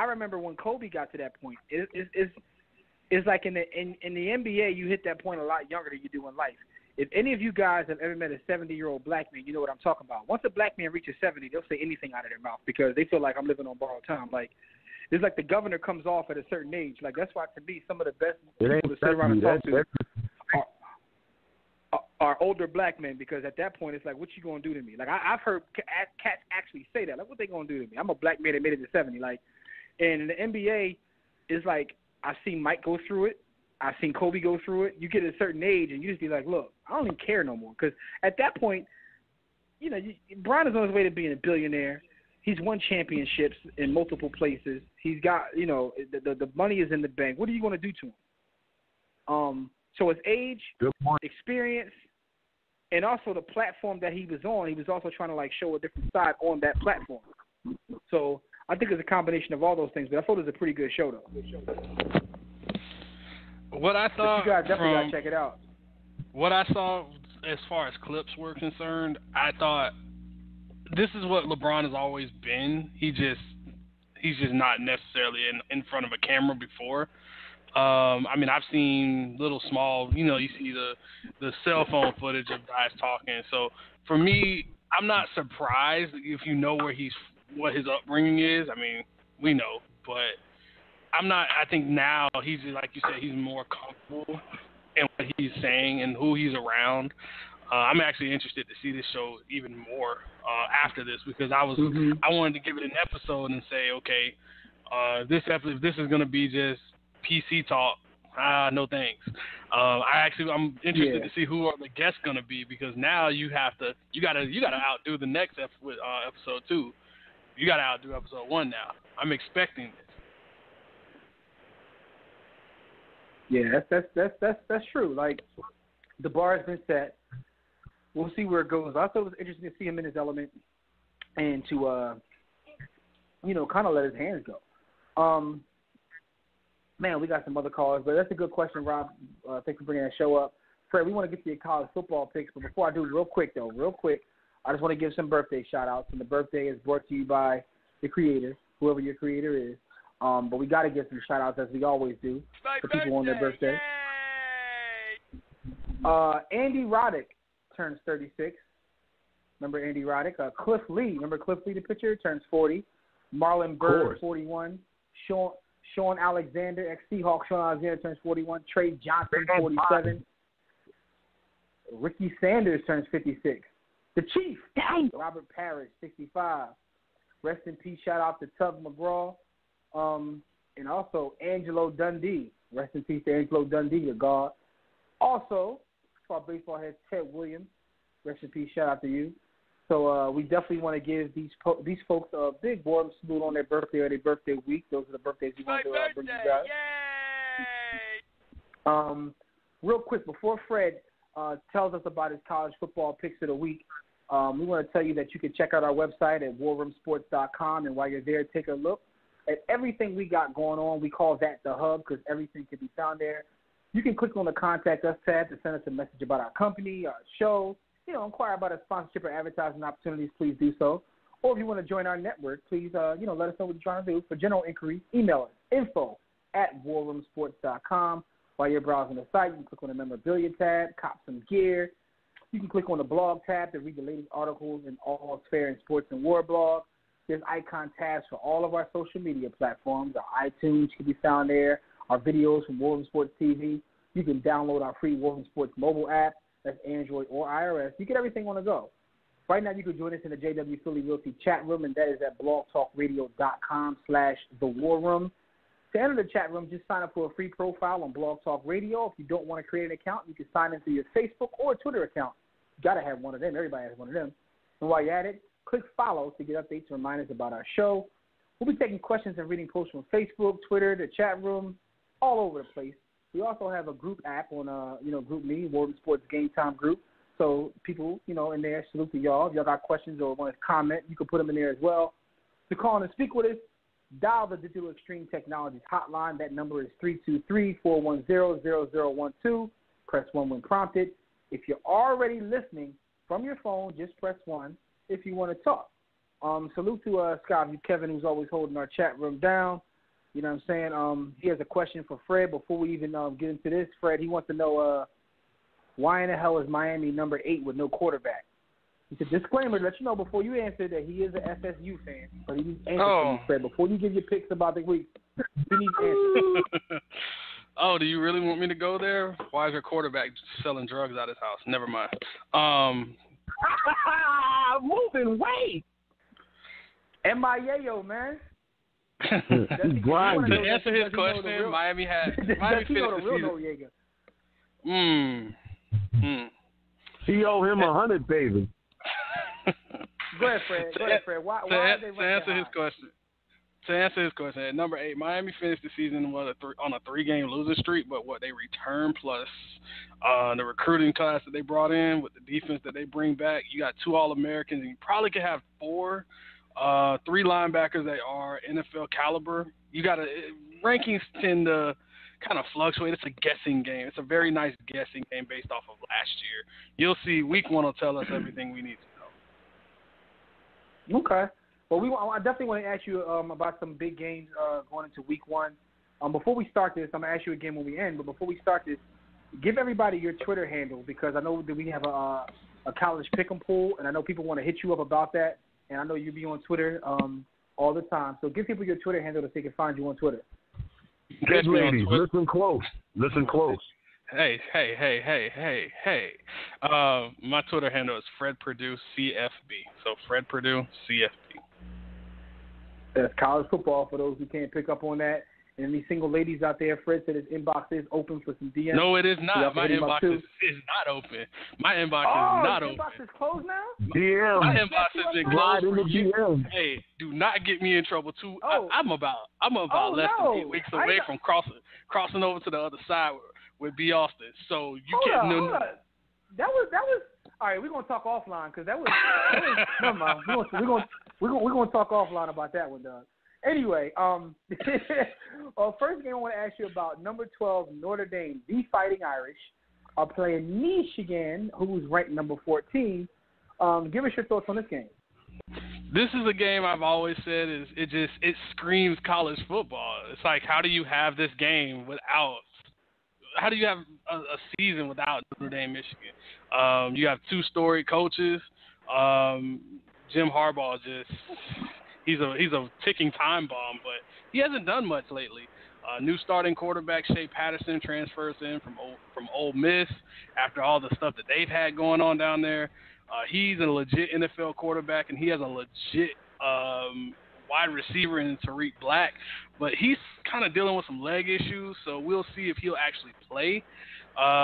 remember when Kobe got to that point. It's like in the NBA, you hit that point a lot younger than you do in life. If any of you guys have ever met a 70-year-old black man, you know what I'm talking about. Once a black man reaches 70, they'll say anything out of their mouth because they feel like I'm living on borrowed time. Like it's like the governor comes off at a certain age. Like that's why to me some of the best people to sit around and talk to are older black men because at that point it's like, what you gonna do to me? Like I've heard cats actually say that. Like, what they gonna do to me? I'm a black man that made it to 70. Like, and in the NBA, it's like I've seen Mike go through it. I've seen Kobe go through it. You get at a certain age and you just be like, look, I don't even care no more because at that point, Bron is on his way to being a billionaire. He's won championships in multiple places. He's got, the money is in the bank. What are you going to do to him? So his age, experience, and also the platform that he was on, he was also trying to, like, show a different side on that platform. So I think it's a combination of all those things, but I thought it was a pretty good show, though. What I thought you guys definitely got to check it out. What I saw as far as clips were concerned, I thought this is what LeBron has always been. He's just not necessarily in front of a camera before. I mean, I've seen little small, you see the cell phone footage of guys talking. So for me, I'm not surprised if you know what his upbringing is. I mean, we know, but I'm not. I think now he's, like you said, he's more comfortable in what he's saying and who he's around. I'm actually interested to see this show even more after this because I wanted to give it an episode and say, okay, if this is going to be just PC talk, no thanks. I'm interested to see who are the guests going to be because now you gotta outdo the next episode 2. You gotta outdo episode 1 now. I'm expecting this. Yeah, that's true. Like the bar has been set. We'll see where it goes. I thought it was interesting to see him in his element and to kind of let his hands go. Man, we got some other callers, but that's a good question, Rob. Thanks for bringing that show up. Fred, we want to get to your college football picks, but before I do, real quick, I just want to give some birthday shout-outs, and the birthday is brought to you by the creator, whoever your creator is. But we got to give some shout-outs, as we always do, to people on their birthday. Andy Roddick turns 36. Remember Andy Roddick? Cliff Lee. Remember Cliff Lee, the pitcher? Turns 40. Marlon Byrd, 41. Sean Alexander, ex-Seahawk Sean Alexander, turns 41. Trey Johnson, 47. Ricky Sanders turns 56. The Chief, Robert Parrish, 65. Rest in peace, shout out to Tug McGraw. And also Angelo Dundee. Rest in peace to Angelo Dundee, your guard. Also, for our baseball head, Ted Williams. Rest in peace, shout out to you. So we definitely want to give these folks a big warm salute on their birthday or their birthday week. Those are the birthdays we want to bring you guys. Yay! Real quick, before Fred tells us about his college football picks of the week, we want to tell you that you can check out our website at warroomsports.com, and while you're there, take a look at everything we got going on. We call that the hub because everything can be found there. You can click on the Contact Us tab to send us a message about our company, our show, inquire about our sponsorship or advertising opportunities, please do so. Or if you want to join our network, please, let us know what you're trying to do. For general inquiries, email us, info@warroomsports.com. While you're browsing the site, you can click on the memorabilia tab, cop some gear. You can click on the blog tab to read the latest articles in all fair and sports and war blog. There's icon tabs for all of our social media platforms. Our iTunes can be found there. Our videos from War Room Sports TV. You can download our free War Room Sports mobile app. That's Android or iOS. You get everything on the go. Right now, you can join us in the JW Philly Realty chat room, and that is at blogtalkradio.com/thewarroom. To enter the chat room, just sign up for a free profile on Blog Talk Radio. If you don't want to create an account, you can sign into your Facebook or Twitter account. You got to have one of them. Everybody has one of them. And while you're at it, click follow to get updates and reminders about our show. We'll be taking questions and reading posts from Facebook, Twitter, the chat room, all over the place. We also have a group app on, GroupMe, War Room Sports Game Time Group. So people, in there, salute to y'all. If y'all got questions or want to comment, you can put them in there as well. To call and speak with us, dial the Digital Extreme Technologies hotline. That number is 323-410-0012. Press 1 when prompted. If you're already listening from your phone, just press 1 if you want to talk. Salute to Skyview Kevin, who's always holding our chat room down. You know what I'm saying? He has a question for Fred before we even get into this. Fred, he wants to know why in the hell is Miami number 8 with no quarterback? He said, disclaimer, let you know before you answer that he is an FSU fan. But he needs answers from you, Fred. Before you give your picks about the week, he needs answers. Oh, do you really want me to go there? Why is your quarterback selling drugs out of his house? Never mind. Moving weight. MIAO, man. To answer his question, Miami finished the season. He owe him 100, baby. Go ahead, Fred. Why to answer his question, at number 8, Miami finished the season on a 3-game losing streak, but what they return plus the recruiting class that they brought in with the defense that they bring back, you got 2 All-Americans, and you probably could have 3 linebackers that are NFL caliber. You got rankings tend to kind of fluctuate. It's a guessing game. It's a very nice guessing game based off of last year. You'll see week 1 will tell us everything we need to know. Okay. Well, I definitely want to ask you about some big games going into week 1. Before we start this, I'm going to ask you again when we end, but before we start this, give everybody your Twitter handle because I know that we have a college pick'em pool, and I know people want to hit you up about that, and I know you be on Twitter all the time. So give people your Twitter handle so they can find you on Twitter. Good ladies, listen close. Hey. My Twitter handle is Fred Purdue CFB. So Fred Purdue CFB. That's college football for those who can't pick up on that. And any single ladies out there, Fred said his inbox is open for some DMs. No, it is not. My inbox is not open. My inbox is not open. Your inbox is closed now? DM. My inbox has been closed for years. Hey, do not get me in trouble too. I'm about less than 8 weeks away from crossing over to the other side with B. Austin. So you can't know. That was all right. We're gonna talk offline because that was never mind. We're gonna talk offline about that one, Doug. Anyway, first game I want to ask you about number 12 Notre Dame, the Fighting Irish. are playing Michigan, who's ranked number 14. Give us your thoughts on this game. This is a game I've always said it screams college football. It's like, how do you have this game without? How do you have a season without Notre Dame, Michigan? You have two storied coaches. Jim Harbaugh he's a ticking time bomb, but he hasn't done much lately. New starting quarterback Shea Patterson transfers in from Ole Miss after all the stuff that they've had going on down there. He's a legit NFL quarterback, and he has a legit wide receiver in Tariq Black, but he's kind of dealing with some leg issues, so we'll see if he'll actually play.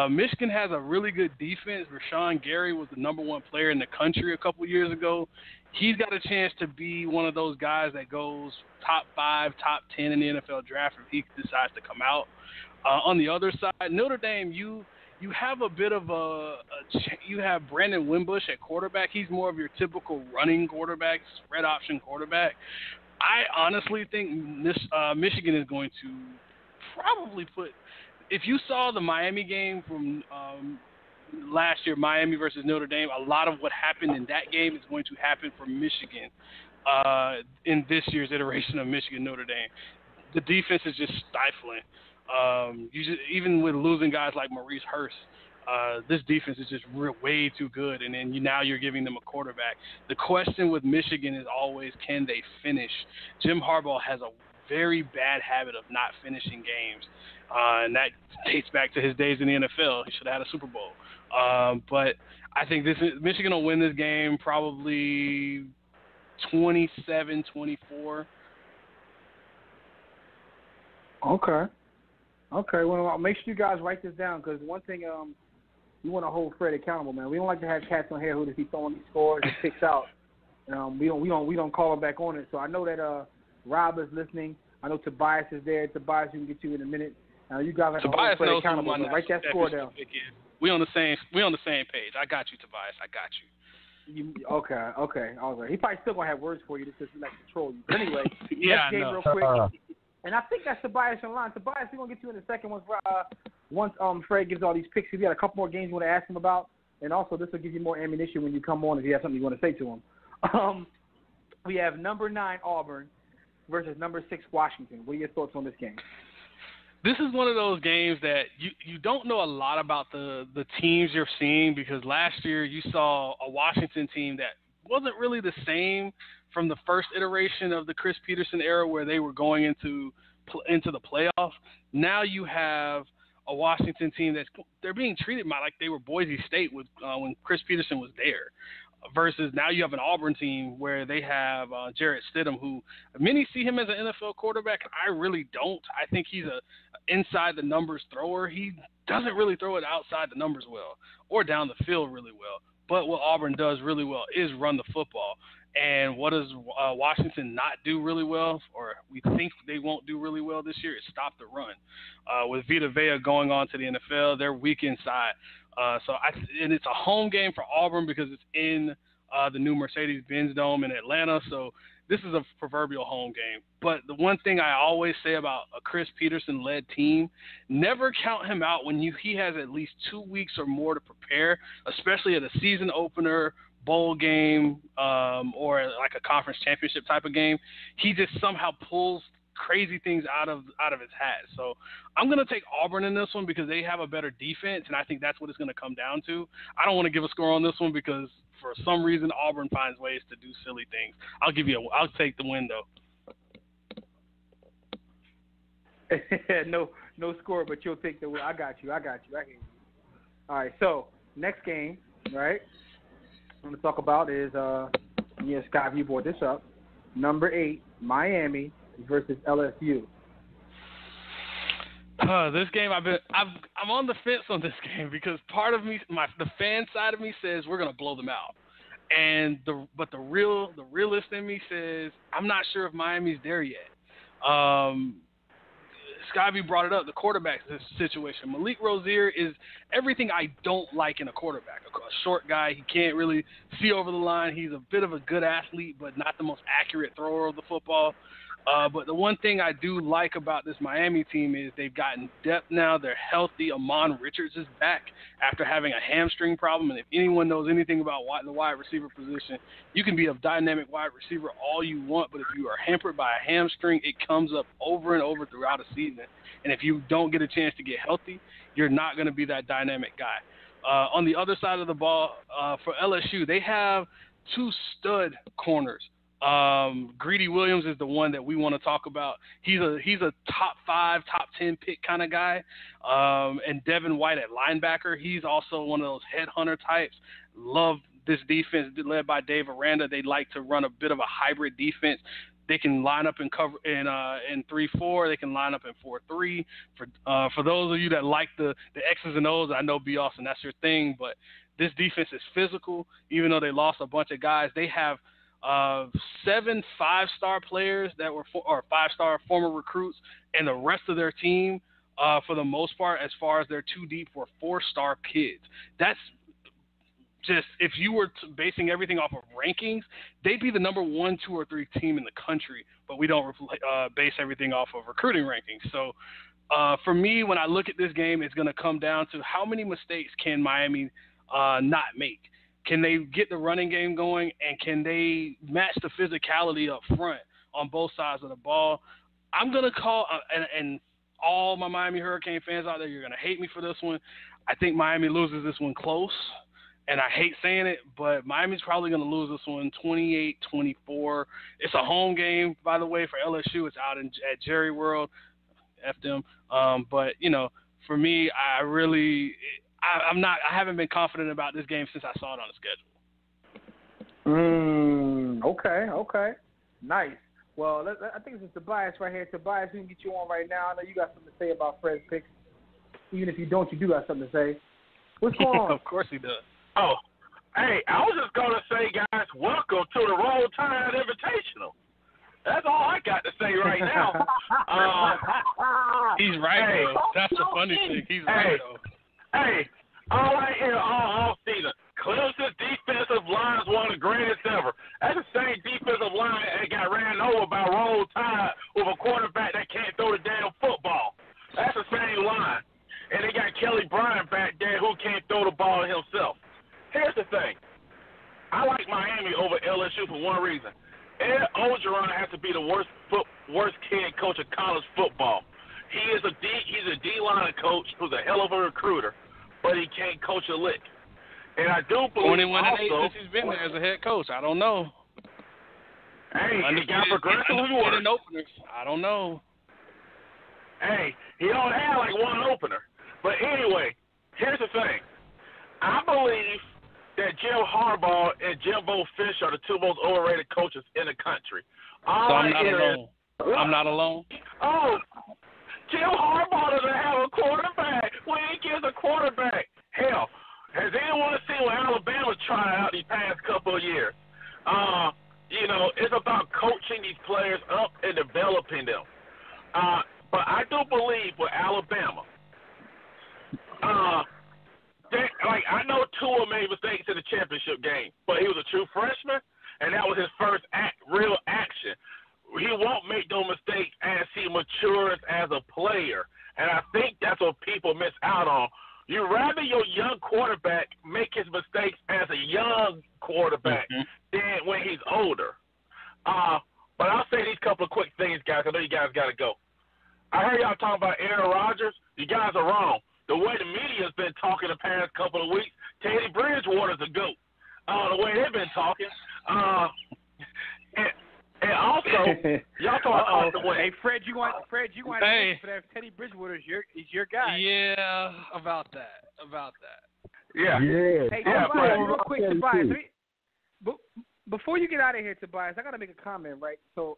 Michigan has a really good defense. Rashawn Gary was the number one player in the country a couple years ago. He's got a chance to be one of those guys that goes top 5, top 10 in the NFL draft if he decides to come out. On the other side, Notre Dame, you have a bit of you have Brandon Wimbush at quarterback. He's more of your typical running quarterback, spread option quarterback. I honestly think Michigan is going to probably put – if you saw the Miami game from last year, Miami versus Notre Dame, a lot of what happened in that game is going to happen for Michigan in this year's iteration of Michigan-Notre Dame. The defense is just stifling. Even with losing guys like Maurice Hurst, this defense is just way too good, and then now you're giving them a quarterback. The question with Michigan is always, can they finish? Jim Harbaugh has a very bad habit of not finishing games, and that dates back to his days in the NFL. He should have had a Super Bowl. But I think Michigan will win this game probably 27-24. Okay, well, make sure you guys write this down, because one thing you want to hold Fred accountable, man. We don't like to have cats on here who just be throwing these scores and picks out. We don't call him back on it. So I know that Rob is listening. I know Tobias is there. Tobias, we can get you in a minute. You guys have to hold Fred accountable. So write that score down. We on the same page. I got you, Tobias. I got you. Okay. All right. He probably still gonna have words for you just because he likes to troll you. But anyway, yeah, next game real quick. And I think that's Tobias in line. Tobias, we're gonna get you in a second once Fred gives all these picks. If you got a couple more games you want to ask him about, and also this will give you more ammunition when you come on if you have something you want to say to him. We have number 9 Auburn versus number 6 Washington. What are your thoughts on this game? This is one of those games that you don't know a lot about the teams you're seeing, because last year you saw a Washington team that wasn't really the same from the first iteration of the Chris Peterson era, where they were going into the playoffs. Now you have a Washington team they're being treated like they were Boise State when Chris Peterson was there, versus now you have an Auburn team where they have Jarrett Stidham, who many see him as an NFL quarterback. I really don't. I think he's a inside the numbers thrower. He doesn't really throw it outside the numbers well or down the field really well. But what Auburn does really well is run the football. And what does Washington not do really well, or we think they won't do really well this year, is stop the run. With Vita Vea going on to the NFL, they're weak inside. And it's a home game for Auburn because it's in the new Mercedes-Benz Dome in Atlanta. So this is a proverbial home game. But the one thing I always say about a Chris Peterson-led team, never count him out when he has at least 2 weeks or more to prepare, especially at a season opener, bowl game, or like a conference championship type of game. He just somehow pulls crazy things out of his hat. So I'm going to take Auburn in this one because they have a better defense, and I think that's what it's going to come down to. I don't want to give a score on this one because for some reason Auburn finds ways to do silly things. I'll take the win though. No score, but you'll take the win. I got you. I hear you. All right, so next game, right, I'm going to talk about is, Scott, you brought this up, number 8, Miami versus LSU. This game, I'm on the fence on this game because part of me, the fan side of me says we're gonna blow them out, but the realist in me says I'm not sure if Miami's there yet. Scotty brought it up, the quarterback situation. Malik Rozier is everything I don't like in a quarterback. A short guy, he can't really see over the line. He's a bit of a good athlete, but not the most accurate thrower of the football. But the one thing I do like about this Miami team is they've gotten depth now. They're healthy. Amon Richards is back after having a hamstring problem. And if anyone knows anything about the wide receiver position, you can be a dynamic wide receiver all you want, but if you are hampered by a hamstring, it comes up over and over throughout a season. And if you don't get a chance to get healthy, you're not going to be that dynamic guy. On the other side of the ball, for LSU, they have two stud corners. Greedy Williams is the one that we want to talk about. He's a top 5, top 10 pick kind of guy. And Devin White at linebacker, he's also one of those headhunter types. Love this defense led by Dave Aranda. They like to run a bit of a hybrid defense. They can line up and cover in 3-4. They can line up in 4-3. For those of you that like the X's and O's, I know B. Austin, that's your thing. But this defense is physical. Even though they lost a bunch of guys, they have 7 5-star players that were or 5-star former recruits, and the rest of their team, for the most part, as far as their 2 deep, were 4-star kids. That's just, if you were basing everything off of rankings, they'd be the number 1, 2, or 3 team in the country, but we don't base everything off of recruiting rankings. So for me, when I look at this game, it's going to come down to how many mistakes can Miami not make. Can they get the running game going, and can they match the physicality up front on both sides of the ball? I'm going to call, and all my Miami Hurricane fans out there, you're going to hate me for this one. I think Miami loses this one close. And I hate saying it, but Miami's probably going to lose this one 28-24. It's a home game, by the way, for LSU. It's out at Jerry World. F them. But, for me, I haven't been confident about this game since I saw it on the schedule. Okay. Nice. Well, I think this is Tobias right here. Tobias, we can get you on right now. I know you got something to say about Fred's picks. Even if you don't, you do got something to say. What's going on? Of course he does. Oh, hey, I was just going to say, guys, welcome to the Roll Tide Invitational. That's all I got to say right now. He's right, though. That's the funny thing. He's right, though. Hey, all I hear all season, Clemson's defensive line is one of the greatest ever. That's the same defensive line that got ran over by Roll Tide with a quarterback that can't throw the damn football. That's the same line. And they got Kelly Bryant back there who can't throw the ball himself. Here's the thing. I like Miami over LSU for one reason. Ed Orgeron has to be the worst head coach of college football. He's a D-line coach who's a hell of a recruiter, but he can't coach a lick. And I do believe 21 and 8 since he's been there as a head coach. I don't know. Hey, he got progressively worse. Openers. I don't know. Hey, he don't have like one opener. But anyway, here's the thing. I believe that Jim Harbaugh and Jimbo Fisher are the 2 most overrated coaches in the country. I'm not alone. I'm not alone. Oh, Jim Harbaugh doesn't have a quarterback. When he gives a quarterback, hell, has anyone seen what Alabama's trying out these past couple of years? It's about coaching these players up and developing them. But I do believe with Alabama, I know Tua made mistakes in the championship game, but he was a true freshman, and that was his first real action. He won't make those mistakes as he matures as a player, and I think that's what people miss out on. You rather your young quarterback make his mistakes as a young quarterback than when he's older. But I'll say these couple of quick things, guys. I know you guys got to go. I heard y'all talking about Aaron Rodgers. You guys are wrong. The way the media's been talking the past couple of weeks, Teddy Bridgewater's a GOAT. The way they've been talking. And also, y'all talking about the way. Hey, Fred, you want to for that Teddy Bridgewater is your guy. Yeah, about that. Yeah. Hey, Tobias, real quick, Tobias. Before you get out of here, Tobias, I got to make a comment, right? So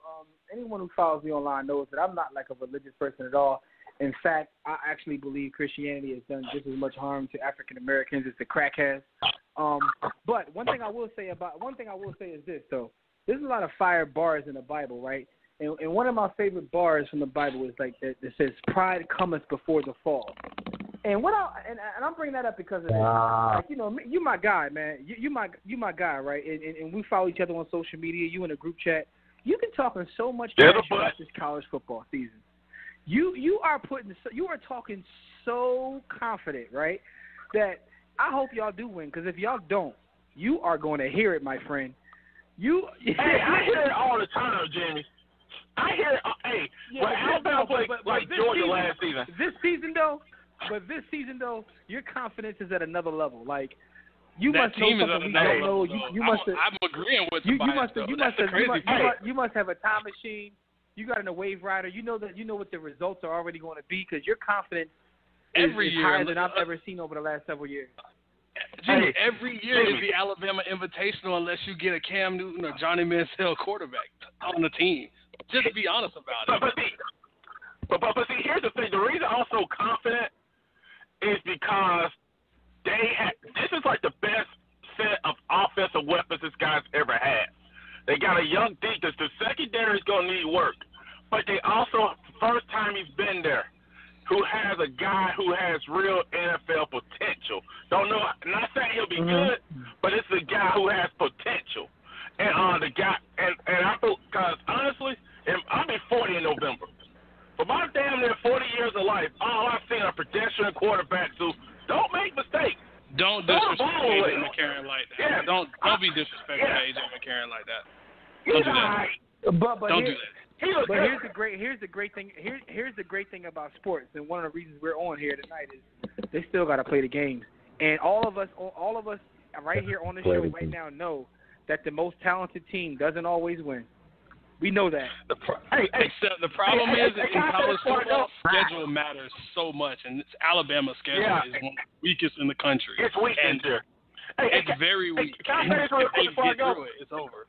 anyone who follows me online knows that I'm not like a religious person at all. In fact, I actually believe Christianity has done just as much harm to African Americans as the crack has. But one thing I will say is this, though. There's a lot of fire bars in the Bible, right? And one of my favorite bars from the Bible is like that says, "Pride cometh before the fall." And I'm bringing that up because of this. Like, you my guy, man. You my guy, right? And we follow each other on social media. You in a group chat. you can talk so much trash about this college football season. You are talking so confident, right? That I hope y'all do win, because if y'all don't, you are going to hear it, my friend. Hey, I hear it all the time, Jimmy. I hear it. When Alabama played like Georgia last season. This season though, your confidence is at another level. Like, you that must know something we don't know. You must. I'm agreeing with you. You must have a time machine. You got in a wave rider. You know what the results are already going to be, because your confidence is higher than I've ever seen over the last several years. Jimmy, every year is the Alabama Invitational unless you get a Cam Newton or Johnny Manziel quarterback on the team. Just be honest about it. But see, here's the thing. The reason I'm so confident is because this is like the best set of offensive weapons this guy's ever had. They got a young defense. The secondary is going to need work. But they also, first time he's been there, who has a guy who has real NFL potential. Don't know, not saying he'll be good, but it's a guy who has potential. And the guy, and I feel, because honestly, I'll be 40 in November. For my damn near 40 years of life, all I've seen are pedestrian quarterbacks who don't make mistakes. Don't disrespect A.J. McCarron like that. Yeah. Don't be disrespectful to A.J. McCarron like that. Don't do that. But don't do that. But here's the great thing about sports, and one of the reasons we're on here tonight is they still got to play the games. And all of us right here on the show right now know that the most talented team doesn't always win. We know that. Except the problem is in college football, schedule matters so much, and Alabama's schedule is one of the weakest in the country. It's weak this year. It's very weak. Can I say this real quick before I go? It's over.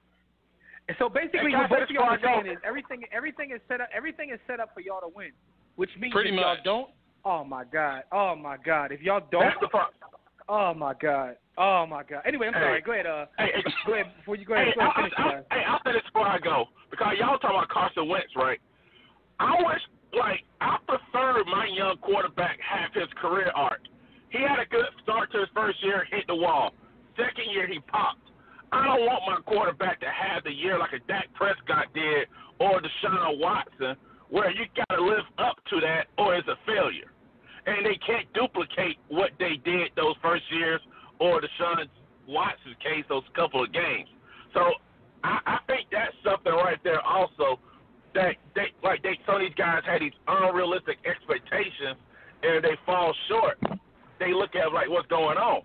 So basically, what both of y'all are saying is everything is set up. Everything is set up for y'all to win, which means if y'all don't, oh my god, if y'all don't, that's the problem. Oh my god. Anyway, I'm sorry. Go ahead. Go ahead before you go ahead. I'll say this before I go, because y'all talking about Carson Wentz, right? I prefer my young quarterback have his career arc. He had a good start to his first year, hit the wall. Second year, he popped. I don't want my quarterback to have the year like a Dak Prescott did or Deshaun Watson, where you got to live up to that or it's a failure. And they can't duplicate what they did those first years or Deshaun Watson's case, those couple of games. So I think that's something right there also that some of these guys had these unrealistic expectations and they fall short. They look at like what's going on.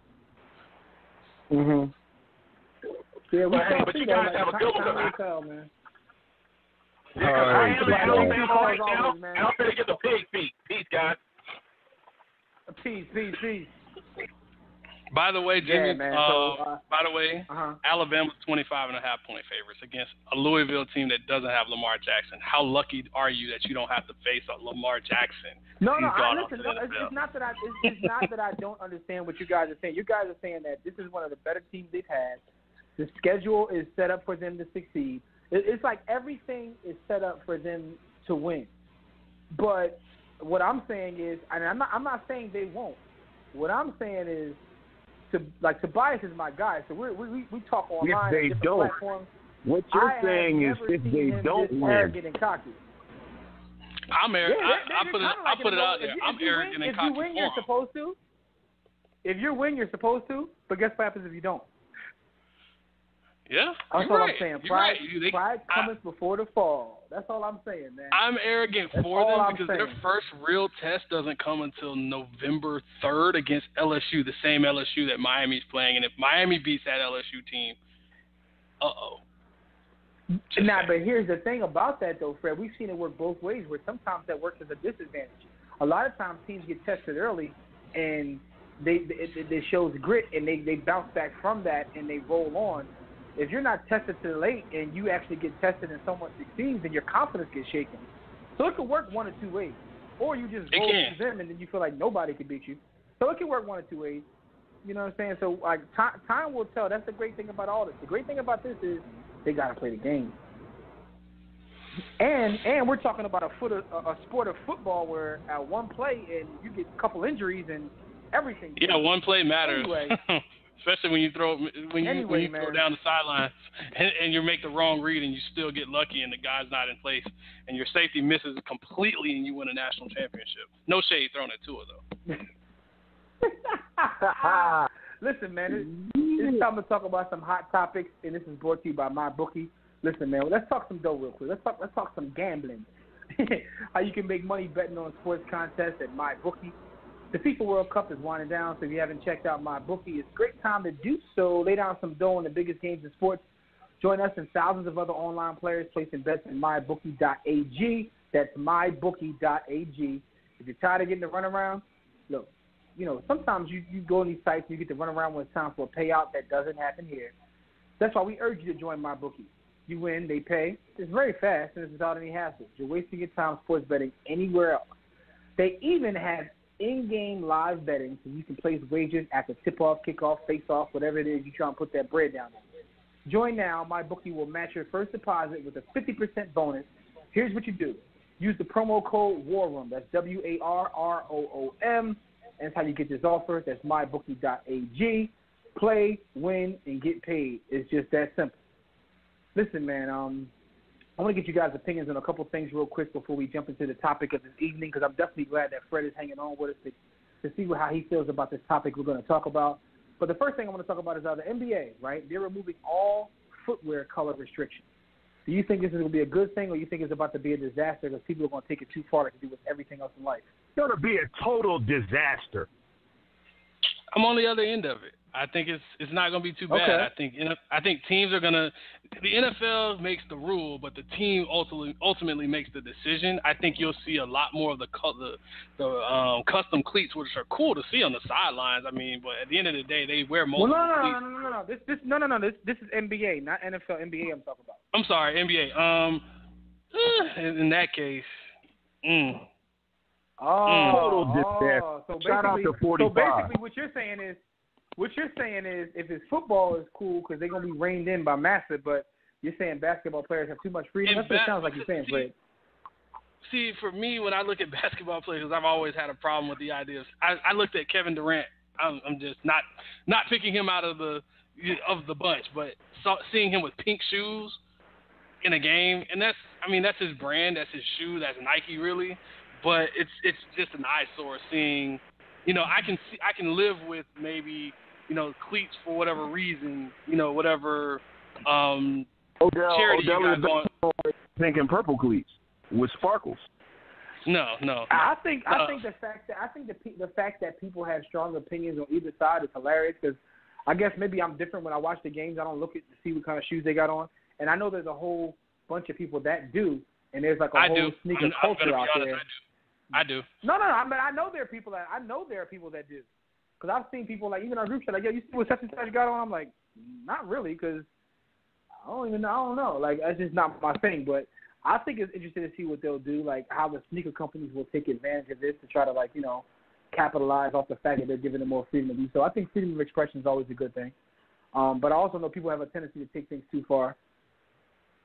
Mhm. Yeah, but you guys have a good one. Man. Yeah, I am in Alabama right now, and I'm going to get the pig feet. Peace, guys. Peace. By the way, Jimmy, uh-huh. Alabama's 25.5-point favorites against a Louisville team that doesn't have Lamar Jackson. How lucky are you that you don't have to face a Lamar Jackson? Listen. It's not that I don't understand what you guys are saying. You guys are saying that this is one of the better teams they've had. The schedule is set up for them to succeed. It's like everything is set up for them to win. But what I'm saying is, and I'm not saying they won't. What I'm saying is, Tobias is my guy, so we talk online on different platforms. What you're saying is if they don't win. Arrogant and cocky. I'm arrogant. I put it out there. I'm arrogant and cocky. If you win, you're supposed to. If you win, you're supposed to. But guess what happens if you don't? Yeah, that's all I'm saying. Pride cometh before the fall. That's all I'm saying, man. I'm arrogant for them because their first real test doesn't come until November 3rd against LSU, the same LSU that Miami's playing. And if Miami beats that LSU team, But here's the thing about that, though, Fred. We've seen it work both ways, where sometimes that works as a disadvantage. A lot of times teams get tested early, and it shows grit, and they bounce back from that, and they roll on. If you're not tested too late and you actually get tested and someone succeeds, then your confidence gets shaken. So it could work one of two ways. Or you just roll through them and then you feel like nobody can beat you. So it can work one of two ways. You know what I'm saying? So like time will tell. That's the great thing about all this. The great thing about this is they got to play the game. And we're talking about a sport of football where at one play and you get a couple injuries and everything. Yeah, one play matters. Anyway, Especially when you throw down the sidelines and you make the wrong read and you still get lucky and the guy's not in place and your safety misses completely and you win a national championship. No shade thrown at Tua though. Listen, man, it's time to talk about some hot topics, and this is brought to you by MyBookie. Listen, man, let's talk some dough real quick. Let's talk some gambling. How you can make money betting on sports contests at MyBookie. The FIFA World Cup is winding down, so if you haven't checked out MyBookie, it's a great time to do so. Lay down some dough on the biggest games in sports. Join us and thousands of other online players placing bets at mybookie.ag. That's mybookie.ag. If you're tired of getting the runaround, look, sometimes you go on these sites and you get to run around when it's time for a payout. That doesn't happen here. That's why we urge you to join MyBookie. You win, they pay. It's very fast and it's without any hassle. You're wasting your time sports betting anywhere else. They even have in-game live betting, so you can place wagers at the tip-off, kickoff, face-off, whatever it is you try and put that bread down in. Join now. MyBookie will match your first deposit with a 50% bonus. Here's what you do. Use the promo code WARROOM. That's WARROOM. That's how you get this offer. That's mybookie.ag. Play, win, and get paid. It's just that simple. Listen, man, I want to get you guys' opinions on a couple things real quick before we jump into the topic of this evening, because I'm definitely glad that Fred is hanging on with us to see how he feels about this topic we're going to talk about. But the first thing I want to talk about is the NBA, right? They're removing all footwear color restrictions. Do you think this is going to be a good thing, or you think it's about to be a disaster because people are going to take it too far like they do with everything else in life? It's going to be a total disaster. I'm on the other end of it. I think it's not going to be too bad. Okay. I think teams are going to – the NFL makes the rule, but the team ultimately makes the decision. I think you'll see a lot more of the custom cleats, which are cool to see on the sidelines. I mean, but at the end of the day, they wear multiple cleats. No. This is NBA, not NFL. NBA I'm talking about. I'm sorry, NBA. In that case, total disaster. So shout out to 45. So basically, what you're saying is, if it's football is cool because they're gonna be reined in by Massa, but you're saying basketball players have too much freedom. That's what it sounds like you're saying, Fred. See, for me, when I look at basketball players, I've always had a problem with the idea of. I looked at Kevin Durant. I'm just not picking him out of the bunch, but seeing him with pink shoes in a game, and that's his brand, that's his shoe, that's Nike really, but it's just an eyesore seeing. I can live with maybe, cleats for whatever reason, whatever charity you got going. Pink and purple cleats with sparkles. No. I think the fact that people have strong opinions on either side is hilarious, because I guess maybe I'm different when I watch the games. I don't look at to see what kind of shoes they got on, and I know there's a whole bunch of people that do, and there's like a whole sneaker culture out there. I do. No. I mean, I know there are people that do, because I've seen people like even our group chat like, yo, you see what such and such got on? I'm like, not really, because I don't know. Like, that's just not my thing. But I think it's interesting to see what they'll do, like how the sneaker companies will take advantage of this to try to capitalize off the fact that they're giving them more freedom to do so. I think freedom of expression is always a good thing. But I also know people have a tendency to take things too far.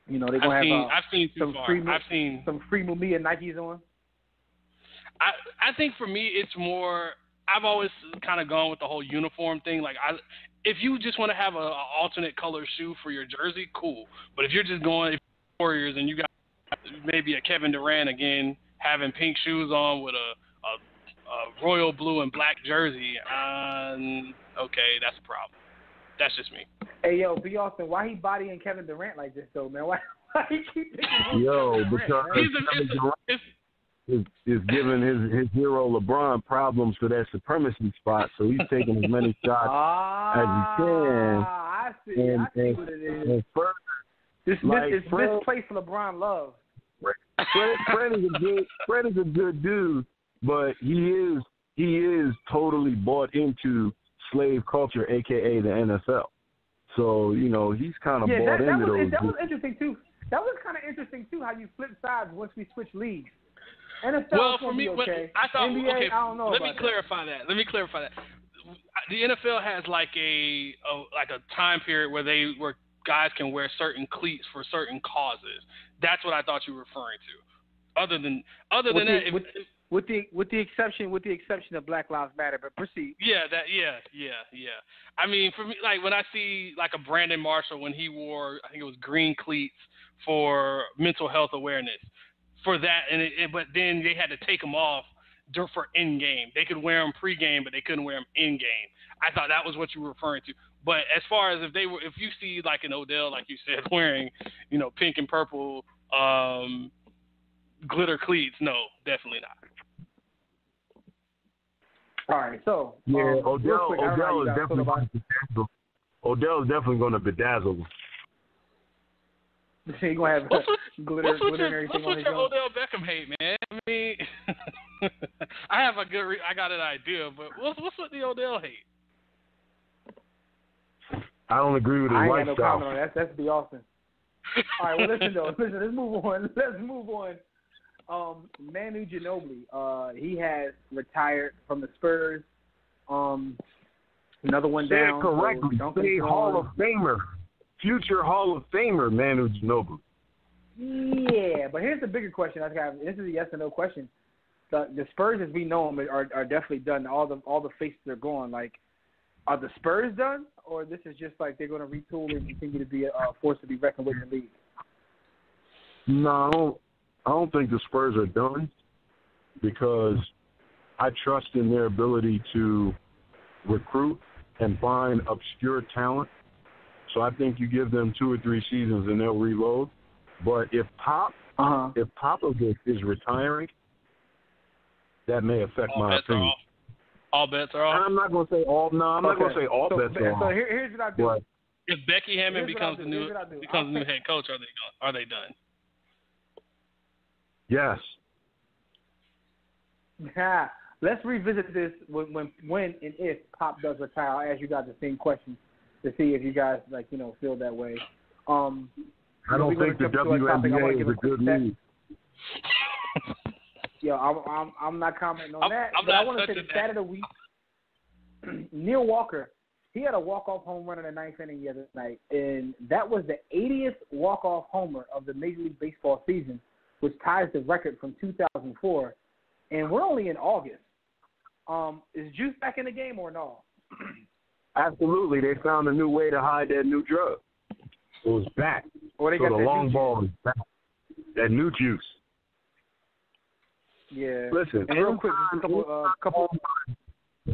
They're gonna I've seen too far. I've seen some free Mumia Nikes on. I think for me, it's more. I've always kind of gone with the whole uniform thing. Like, if you just want to have a alternate color shoe for your jersey, cool. But if you're just going Warriors and you got maybe a Kevin Durant again having pink shoes on with a royal blue and black jersey, okay, that's a problem. That's just me. Hey, yo, B. Austin, why he bodying Kevin Durant like this, though, man? Why he keep picking because Kevin Durant is giving his hero LeBron problems for that supremacy spot, so he's taking as many shots as he can. I see what it is. And further, this misplaced LeBron love. Fred is a good dude, but he is totally bought into slave culture, aka the NFL. So he's kind of bought into those. That was interesting too. That was kind of interesting too. How you flip sides once we switch leagues. NFL well, for me, okay. I thought NBA, okay. I don't know. Let me clarify that. The NFL has like a time period where guys can wear certain cleats for certain causes. That's what I thought you were referring to. Other than that, With the exception of Black Lives Matter, but proceed. Yeah. I mean, for me, like when I see like a Brandon Marshall when he wore, I think it was green cleats for mental health awareness, for that, but then they had to take them off for in game. They could wear them pre-game, but they couldn't wear them in game. I thought that was what you were referring to. But as far as if you see like an Odell, like you said, wearing, pink and purple glitter cleats, no, definitely not. All right, so Odell is definitely going to bedazzle them. So you're gonna have glitter and everything on his own. Odell Beckham hate, man? I mean, I got an idea, but what's with the Odell hate? I don't agree with his lifestyle. I ain't got no comment on that. That's be awesome. All right, well listen, let's move on. Manu Ginobili, he has retired from the Spurs. Another one down. Say it correctly. Say Hall of Famer. Future Hall of Famer, Manu Ginobili. Yeah, but here's the bigger question. This is a yes or no question. The Spurs, as we know them, are definitely done. All the faces are gone. Like, are the Spurs done, or this is just like they're going to retool and continue to be a force to be reckoned with in the league? No, I don't think the Spurs are done because I trust in their ability to recruit and find obscure talent. So I think you give them 2 or 3 seasons and they'll reload. But if Popovich is retiring, that may affect my opinion. All bets are off. I'm not going to say all. No, I'm not going to say all bets are off. So here's what I do. But if Becky Hammond becomes the new head coach, are they done? Yes. Yeah. Let's revisit this when and if Pop does retire. I'll ask you guys the same question to see if you guys feel that way. I don't think the WNBA is a good league. Yo, I'm not commenting on that. But I want to say the stat of the week. Neil Walker, he had a walk-off home run in the 9th inning the other night, and that was the 80th walk-off homer of the Major League Baseball season, which ties the record from 2004. And we're only in August. Is Juice back in the game or no? Absolutely. They found a new way to hide that new drug. It was back. Or they so got the long ball is back. That new juice. Yeah. Listen, and real quick,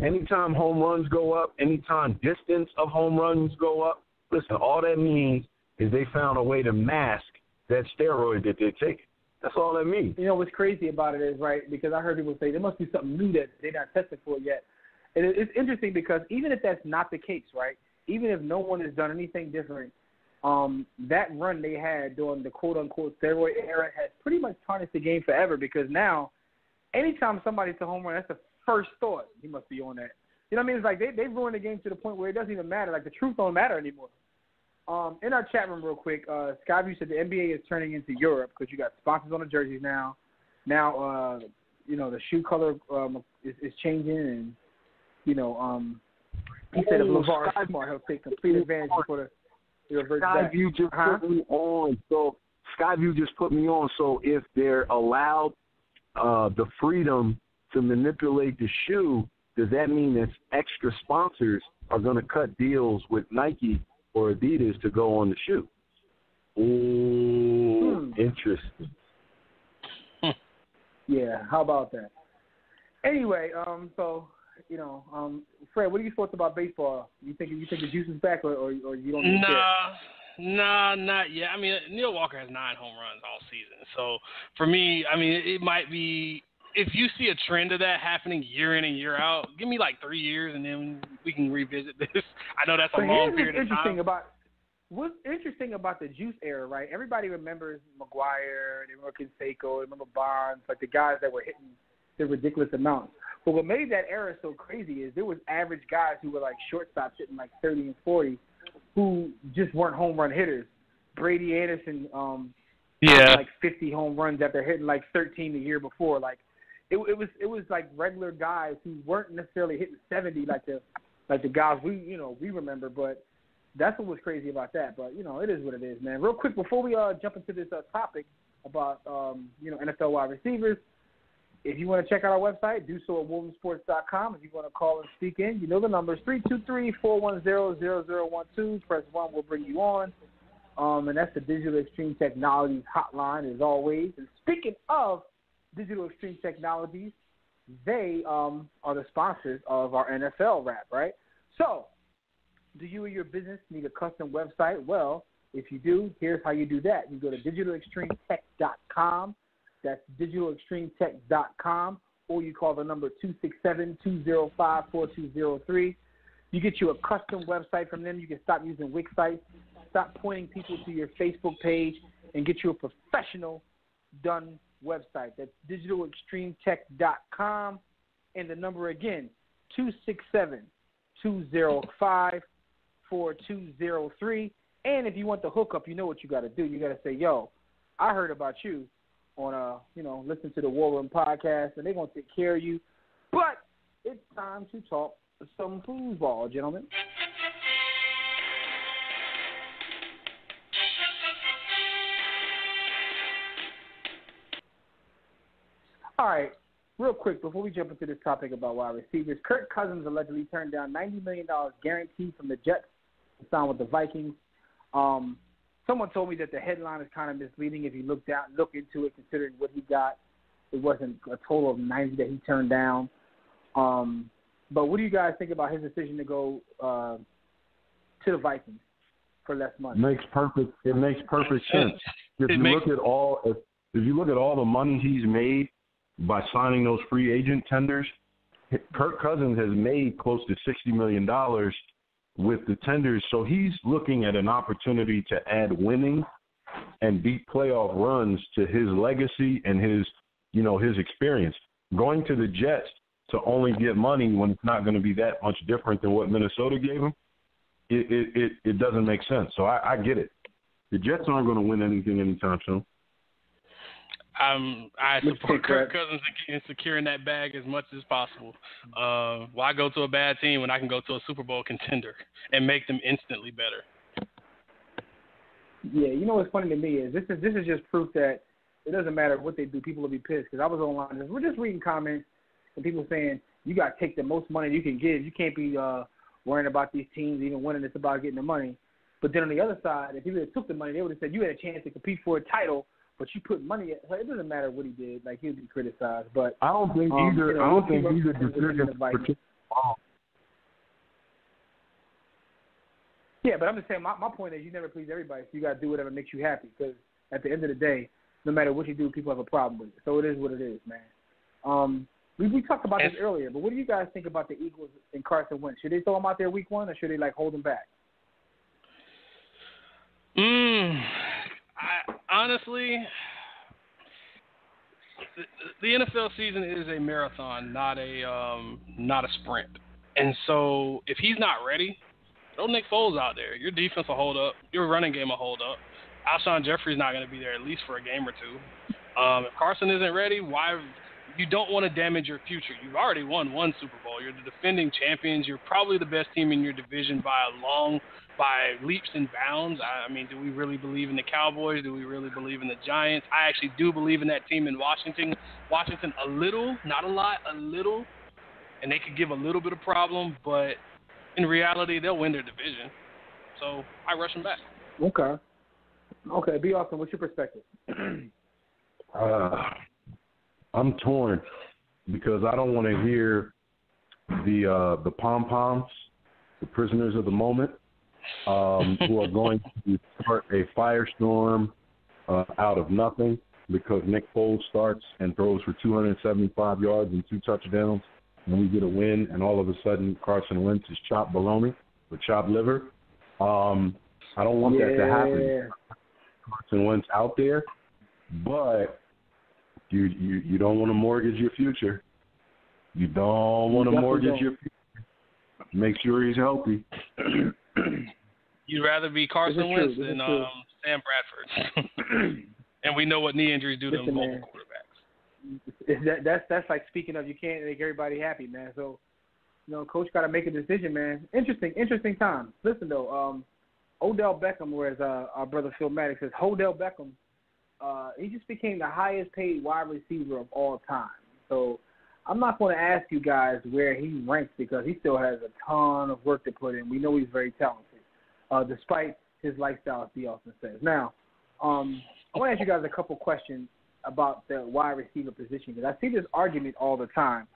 anytime home runs go up, anytime distance of home runs go up, listen, all that means is they found a way to mask that steroid that they're taking. That's all that means. You know what's crazy about it is, right, because I heard people say there must be something new that they're not tested for yet. And it's interesting because even if that's not the case, right, even if no one has done anything different, that run they had during the quote-unquote steroid era has pretty much tarnished the game forever because now anytime somebody's a home run, that's the first thought. He must be on that. You know what I mean? It's like they've ruined the game to the point where it doesn't even matter. Like the truth don't matter anymore. In our chat room real quick, Skyview said the NBA is turning into Europe because you got sponsors on the jerseys now. Now, the shoe color is changing and, he said if LeVar is smart, he'll take complete advantage before the reverse back. Skyview just put me on. So Skyview just put me on. So if they're allowed the freedom to manipulate the shoe, does that mean that extra sponsors are going to cut deals with Nike or Adidas to go on the shoe? Ooh, interesting. Yeah, how about that? Anyway, Fred, what are your thoughts about baseball? You think the juice is back, or you don't? Nah, not yet. I mean, Neil Walker has 9 home runs all season. So for me, I mean, it might be if you see a trend of that happening year in and year out. Give me like 3 years, and then we can revisit this. I know that's a long period of time. What's interesting about the Juice era, right? Everybody remembers McGuire, they remember Canseco, they remember Bonds, like the guys that were hitting the ridiculous amounts. But what made that era so crazy is there was average guys who were like shortstops hitting like 30 and 40 who just weren't home run hitters. Brady Anderson like 50 home runs after hitting like 13 the year before. Like it was like regular guys who weren't necessarily hitting 70 like the guys we remember, but that's what was crazy about that. But, it is what it is, man. Real quick, before we jump into this topic about, NFL wide receivers, If you want to check out our website, do so at WolvenSports.com. If you want to call and speak in, you know the number is 323-410-0012. Press 1 will bring you on. And that's the Digital Extreme Technologies hotline, as always. And speaking of Digital Extreme Technologies, they are the sponsors of our NFL wrap, right? So, do you or your business need a custom website? Well, if you do, here's how you do that. You go to digitalextremetech.com. That's digitalextremetech.com, or you call the number 267-205-4203. You get you a custom website from them. You can stop using Wix sites, stop pointing people to your Facebook page, and get you a professional done website. That's digitalextremetech.com, and the number again, 267-205-4203. And if you want the hookup, you know what you got to do. You got to say, yo, I heard about you on, listen to the War Room podcast, and they're going to take care of you. But it's time to talk some foosball, gentlemen. All right, real quick, before we jump into this topic about wide receivers, Kirk Cousins allegedly turned down $90 million guaranteed from the Jets to sign with the Vikings. Someone told me that the headline is kind of misleading if you look into it, considering what he got. It wasn't a total of 90 that he turned down. But what do you guys think about his decision to go to the Vikings for less money? It makes perfect sense. If you look at all the money he's made by signing those free agent tenders, Kirk Cousins has made close to $60 million with the tenders. So he's looking at an opportunity to add winning and beat playoff runs to his legacy and his experience. Going to the Jets to only get money when it's not going to be that much different than what Minnesota gave him, it doesn't make sense. So I get it. The Jets aren't going to win anything anytime soon. I support Kirk Cousins in securing that bag as much as possible. Why go to a bad team when I can go to a Super Bowl contender and make them instantly better? Yeah, you know what's funny to me is this is just proof that it doesn't matter what they do, people will be pissed. Because I was online, we're just reading comments and people saying you got to take the most money you can give. You can't be worrying about these teams even winning. It's about getting the money. But then on the other side, if people took the money, they would have said you had a chance to compete for a title. But you put money at, it doesn't matter what he did. Like, he'll be criticized. But I don't think either decision. Yeah, but I'm just saying, my point is you never please everybody, so you got to do whatever makes you happy. Because at the end of the day, no matter what you do, people have a problem with it. So it is what it is, man. We talked about this earlier, but what do you guys think about the Eagles and Carson Wentz? Should they throw him out there week one, or should they, hold him back? Honestly, the NFL season is a marathon, not a sprint. And so if he's not ready, throw Nick Foles out there. Your defense will hold up. Your running game will hold up. Alshon Jeffrey's not going to be there at least for a game or two. If Carson isn't ready, you don't want to damage your future. You've already won one Super Bowl. You're the defending champions. You're probably the best team in your division by leaps and bounds. I mean, do we really believe in the Cowboys? Do we really believe in the Giants? I actually do believe in that team in Washington. Washington a little, not a lot, a little. And they could give a little bit of problem, but in reality, they'll win their division. So I rush them back. Okay, be awesome. What's your perspective? I'm torn because I don't want to hear the pom-poms, the prisoners of the moment, who are going to start a firestorm out of nothing because Nick Foles starts and throws for 275 yards and 2 touchdowns, and we get a win, and all of a sudden Carson Wentz is chopped bologna with chopped liver. I don't want that to happen. Carson Wentz out there, but you don't want to mortgage your future. You don't want to mortgage your future. Make sure he's healthy. You'd rather be Carson Wentz than Sam Bradford. And we know what knee injuries do to mobile quarterbacks. That's like, speaking of, you can't make everybody happy, man. So, coach got to make a decision, man. Interesting time. Listen, though, Odell Beckham, whereas our brother Phil Maddox says, Odell Beckham, he just became the highest paid wide receiver of all time. So I'm not going to ask you guys where he ranks because he still has a ton of work to put in. We know he's very talented, despite his lifestyle, as D. Austin says. Now, I want to ask you guys a couple questions about the wide receiver position because I see this argument all the time.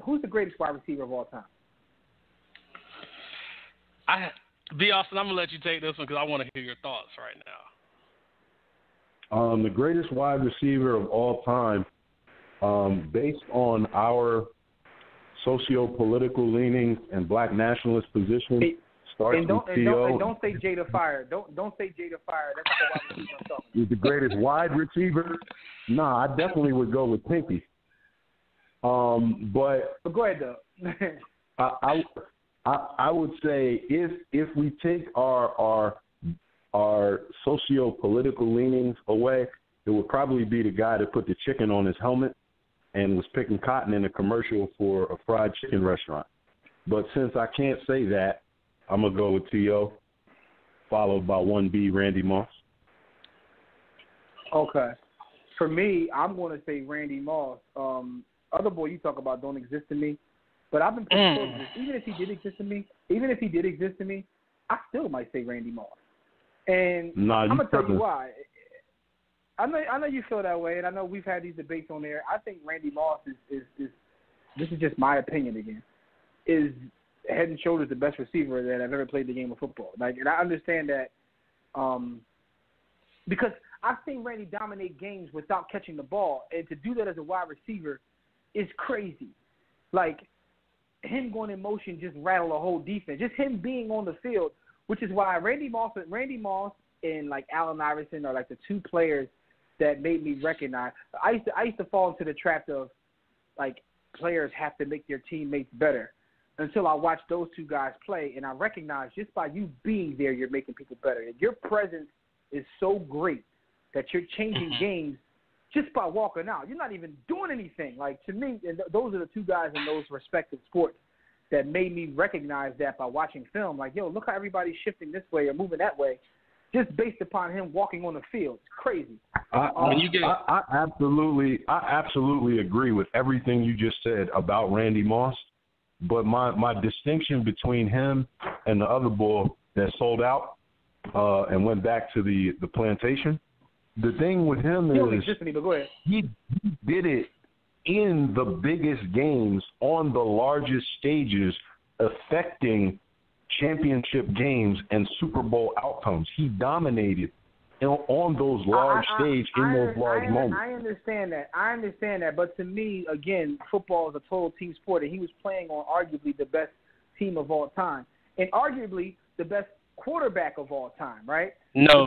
Who's the greatest wide receiver of all time? D. Austin, I'm going to let you take this one because I want to hear your thoughts right now. The greatest wide receiver of all time, based on our socio-political leanings and black nationalist position, starts with T.O. And don't say Jada Fire. Don't say Jada Fire. That's not the wide receiver I'm talking about. He's the greatest wide receiver. Nah, I definitely would go with Pinky. But go ahead, though. I would say if we take our socio-political leanings away, it would probably be the guy that put the chicken on his helmet and was picking cotton in a commercial for a fried chicken restaurant. But since I can't say that, I'm going to go with T.O., followed by 1B, Randy Moss. Okay. For me, I'm going to say Randy Moss. Other boy you talk about don't exist to me. But I've been pretty close to this. Even if he did exist to me, I still might say Randy Moss. And I'm going to tell you why. I know you feel that way, and I know we've had these debates on there. I think Randy Moss is this is just my opinion again, is head and shoulders the best receiver that I've ever played the game of football. Like, and I understand that because I've seen Randy dominate games without catching the ball, and to do that as a wide receiver is crazy. Like, him going in motion just rattled a whole defense. Just him being on the field, which is why Randy Moss and like Allen Iverson are like the two players that made me recognize. I used to fall into the trap of like players have to make their teammates better until I watched those two guys play, and I recognized just by you being there, you're making people better. Your presence is so great that you're changing games just by walking out. You're not even doing anything. Like, to me, and those are the two guys in those respective sports that made me recognize that by watching film. Like, yo, look how everybody's shifting this way or moving that way just based upon him walking on the field. It's crazy. I absolutely agree with everything you just said about Randy Moss. But my distinction between him and the other bull that sold out and went back to the plantation, the thing with him is he did it in the biggest games on the largest stages, affecting championship games and Super Bowl outcomes. He dominated on those large stages in those large moments. I understand that. But to me, again, football is a total team sport, and he was playing on arguably the best team of all time and arguably the best quarterback of all time, right? No,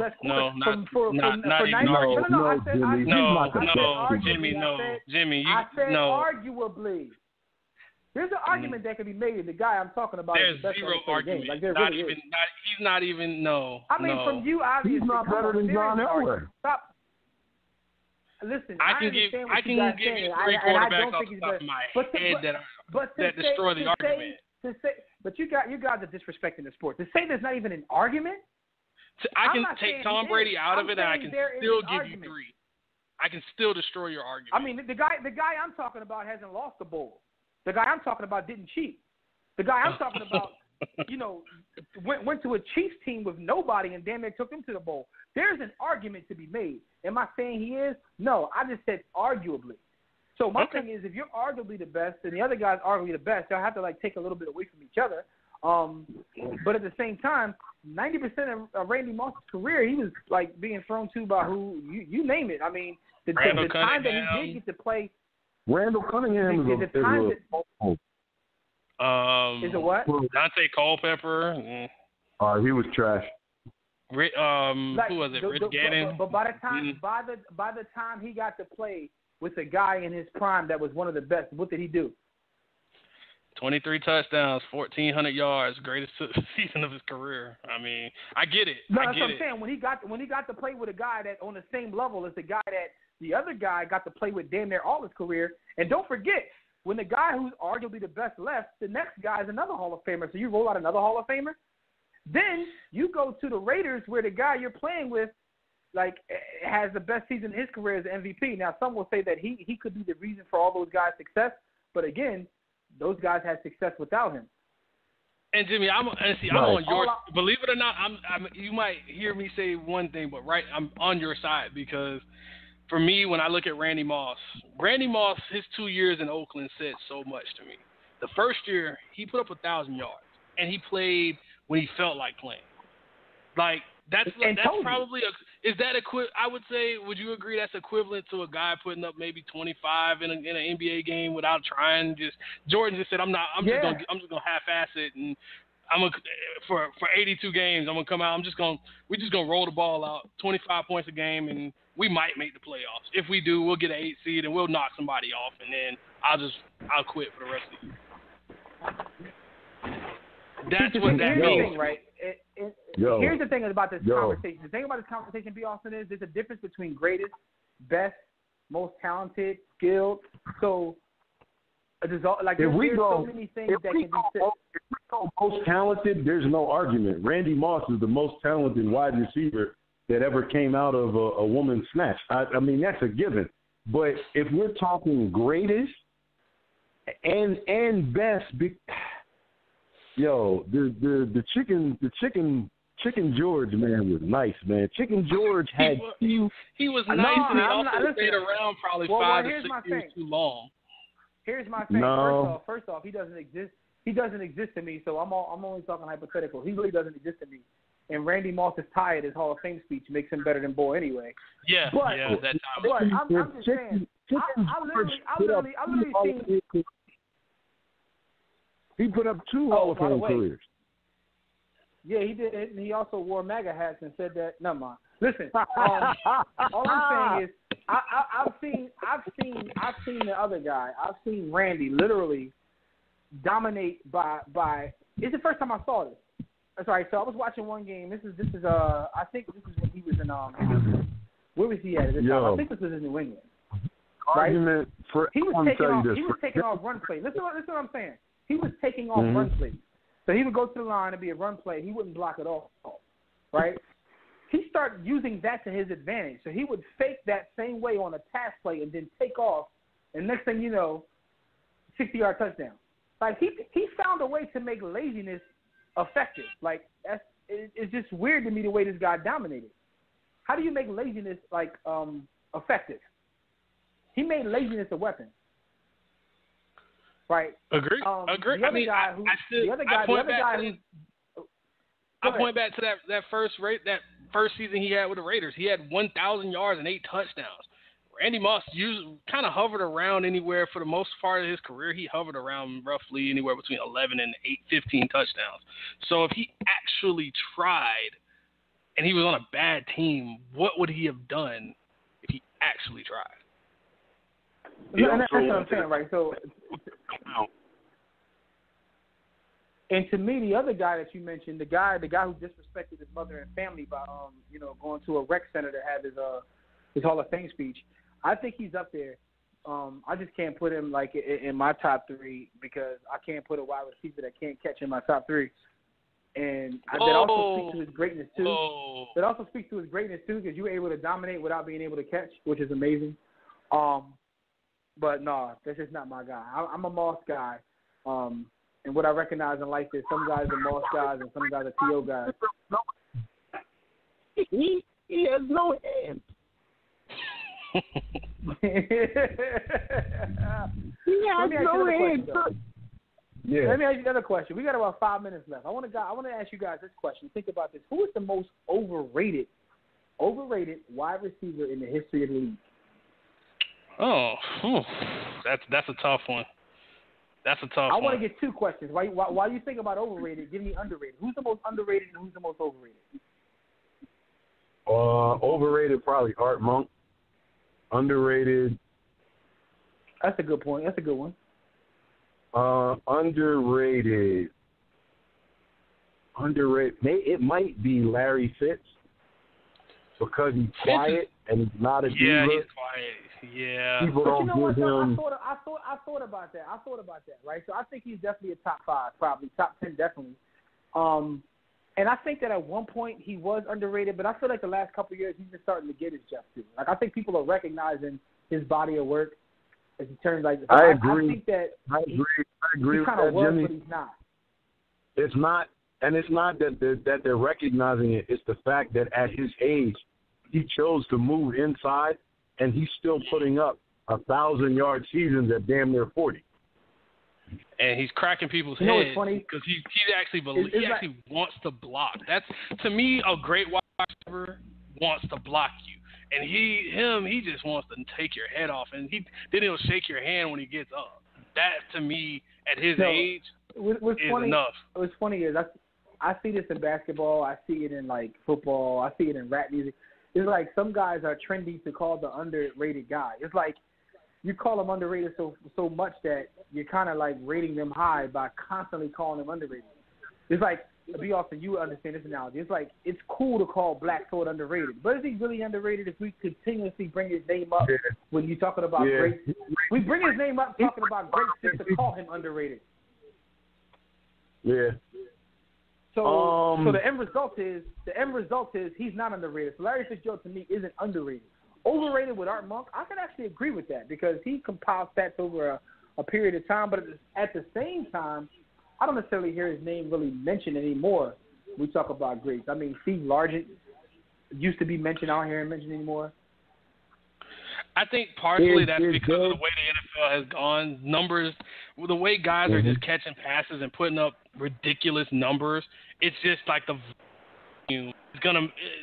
Jimmy. I said arguably. There's an argument that can be made. The guy I'm talking about is the best zero argument. Like, he's not even. From you, obviously, he's not better than John Elway. Stop. Listen, I can give you three quarterbacks off the top of my head that destroy the argument. But you guys are disrespecting the sport. To say there's not even an argument. I can take Tom Brady out of it, and I can still give you three. I can still destroy your argument. I mean, the guy I'm talking about hasn't lost the bowl. The guy I'm talking about didn't cheat. The guy I'm talking about, went to a Chiefs team with nobody and damn near took them to the bowl. There's an argument to be made. Am I saying he is? No, I just said arguably. So my thing is, if you're arguably the best and the other guy's arguably the best, they'll have to like take a little bit away from each other. But at the same time, 90% of Randy Moss's career, he was like being thrown to by who you name it. I mean, the time that he did get to play. Randall Cunningham is a what? Dante Culpepper. He was trash. Who was it? Rich Gannon. But by the time he got to play with a guy in his prime that was one of the best, what did he do? 23 touchdowns, 1,400 yards, greatest season of his career. I mean, I get it. No, that's what I'm saying. When he got to play with a guy that on the same level as the guy that the other guy got to play with damn near all his career. And don't forget, when the guy who's arguably the best left, the next guy is another Hall of Famer. So you roll out another Hall of Famer. Then you go to the Raiders where the guy you're playing with has the best season in his career as MVP. Now, some will say that he could be the reason for all those guys' success, but again, those guys had success without him. And Jimmy, I'm on your. Believe it or not, you might hear me say one thing, but I'm on your side because for me, when I look at Randy Moss, his 2 years in Oakland said so much to me. The first year, he put up 1,000 yards, and he played when he felt like playing. Like that's probably I would say, would you agree that's equivalent to a guy putting up maybe 25 in an NBA game without trying? Jordan just said, I'm just gonna half-ass it, and for 82 games, I'm gonna come out. We're just gonna roll the ball out, 25 points a game, and we might make the playoffs. If we do, we'll get an 8 seed and we'll knock somebody off, and then I'll quit for the rest of the year. That's what that means, right? Here's the thing about this conversation. The thing about this conversation, B. Austin, is there's a difference between greatest, best, most talented, skilled. So, there's so many things that can be said. If we go most talented, there's no argument. Randy Moss is the most talented wide receiver that ever came out of a woman's snatch. I mean, that's a given. But if we're talking greatest and best, the Chicken George, man, was nice, man. Chicken George had he was nice, and he also stayed around probably 5 to 6 years too long. Here's my thing. No. First off, he doesn't exist. He doesn't exist to me, so I'm only talking hypothetical. He really doesn't exist to me. And Randy Moss's tie at his Hall of Fame speech makes him better than Boy anyway. Yeah, but I'm just saying. I literally seen. He put up 2 Hall of Fame careers. Yeah, he did, and he also wore MAGA hats and said that. Never mind. Listen, all I'm saying is, I've seen the other guy. I've seen Randy literally dominate by. It's the first time I saw this. Sorry, so I was watching one game. This is I think this is when he was in where was he at this time? I think this was in New England. Right? He was taking off run play. Listen what I'm saying. He was taking off run plays. So he would go to the line and be a run play. He wouldn't block at all, right? He started using that to his advantage. So he would fake that same way on a pass play and then take off, and next thing you know, 60-yard touchdown. Like he found a way to make laziness effective. Like it's just weird to me the way this guy dominated. How do you make laziness effective? He made laziness a weapon. Right. Agree. The other guy I point back to that first season he had with the Raiders. He had 1,000 yards and 8 touchdowns. Randy Moss kind of hovered around anywhere for the most part of his career. He hovered around roughly anywhere between 11 and 15 touchdowns. So if he actually tried and he was on a bad team, what would he have done if he actually tried? And that's what I'm saying, right? So, and to me, the other guy that you mentioned, the guy who disrespected his mother and family by, going to a rec center to have his Hall of Fame speech, I think he's up there. I just can't put him in my top 3 because I can't put a wide receiver that can't catch in my top 3. And that also speaks to his greatness too. That also speaks to his greatness too because you were able to dominate without being able to catch, which is amazing. But no, that's just not my guy. I'm a Moss guy. And what I recognize in life is some guys are Moss guys and some guys are T.O. guys. He has no hands. He has no hands. Yeah. Let me ask you another question. We got about 5 minutes left. I want to ask you guys this question. Think about this. Who is the most overrated wide receiver in the history of the league? That's a tough one. I want to get 2 questions. While you think about overrated, give me underrated. Who's the most underrated and who's the most overrated? Overrated, probably Art Monk. Underrated. That's a good point. That's a good one. Underrated. It might be Larry Fitz because he's quiet and he's not a diva. Yeah, he's quiet. Yeah. People don't give him. I thought about that. Right. So I think he's definitely a top 5, probably top 10, definitely. And I think that at one point he was underrated, but I feel like the last couple of years he's been starting to get his just due. Like I think people are recognizing his body of work as he turns like. I agree. I think that I agree he kind of with that, was, Jimmy. but he's not. It's not, and it's not that they're recognizing it. It's the fact that at his age, he chose to move inside, and he's still putting up 1,000-yard seasons at damn near 40. And he's cracking people's You know heads what's funny? because he actually wants to block. That's, to me, a great wide receiver wants to block you. And he just wants to take your head off, and then he'll shake your hand when he gets up. That, to me, at his age, what's is funny, enough. What's funny is I see this in basketball. I see it in, like, football. I see it in rap music. It's like some guys are trendy to call the underrated guy. It's like you call them underrated so much that you're kind of like rating them high by constantly calling them underrated. It's like, to be honest, you understand this analogy. It's like it's cool to call Black Thought underrated, but is he really underrated if we continuously bring his name up when you're talking about greats? We bring his name up talking about greats just to call him underrated. Yeah. So the end result is he's not underrated. So Larry Fitzgerald to me isn't underrated. Overrated with Art Monk, I can actually agree with that because he compiles stats over a period of time, but at the same time, I don't necessarily hear his name really mentioned anymore. We talk about greats. I mean, Steve Largent used to be mentioned. I don't hear him mentioned anymore. I think partially that's because of the way the NFL has gone. Numbers, the way guys are just catching passes and putting up ridiculous numbers. It's just like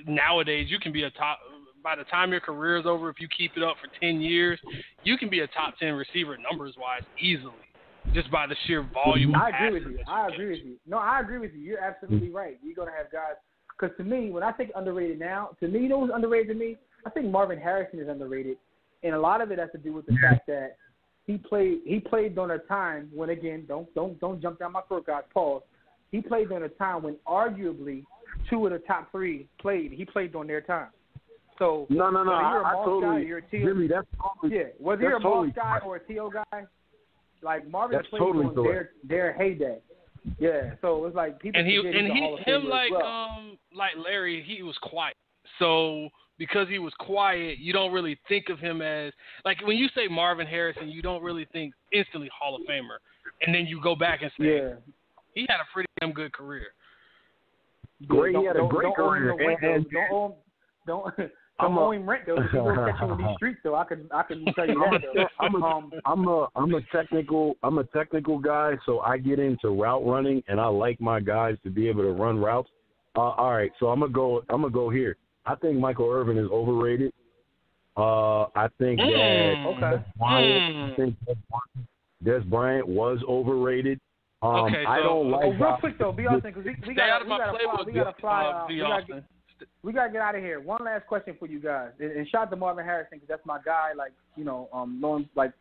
nowadays you can be a top. By the time your career is over, if you keep it up for 10 years, you can be a top 10 receiver numbers-wise easily, just by the sheer volume of passes. I agree with you. No, I agree with you. You're absolutely right. You're going to have guys – because to me, when I think underrated now, to me, you know who's underrated to me? I think Marvin Harrison is underrated, and a lot of it has to do with the fact that he played during a time when, again, don't jump down my throat, guys, pause. He played during a time when arguably two of the top three played. He played during their time. So no. Whether you're a Moss guy or you're a T.O. Jimmy, that's totally, whether you're a Moss guy or a T.O. guy, like Marvin played on their heyday. Yeah, so it's like people like Larry, he was quiet. So because he was quiet, you don't really think of him as like when you say Marvin Harrison, you don't really think instantly Hall of Famer, and then you go back and say he had a pretty damn good career. He had a great career. Don't owe him rent though. He will catch you in these streets, though. I can tell you that. I'm a technical guy, so I get into route running, and I like my guys to be able to run routes. All right, so I'm gonna go here. I think Michael Irvin is overrated. I think that Des Bryant was overrated. I don't like. Real quick though, be honest, because we gotta fly. We gotta get out of here. One last question for you guys, and shout out to Marvin Harrison because that's my guy. Like knowing like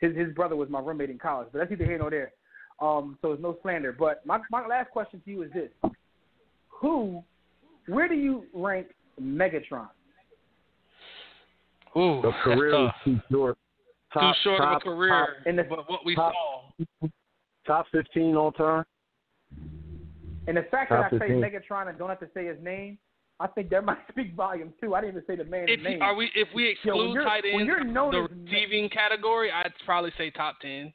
his brother was my roommate in college, but that's neither here nor there. So it's no slander. But my last question to you is this: where do you rank Megatron? Ooh, the career was too short. Too short of a career. But what we saw. Top 15 all time. And the fact that I say Megatron and don't have to say his name, I think that might speak volumes too. I didn't even say the man's name. If we exclude tight ends, the receiving category, I'd probably say top 10.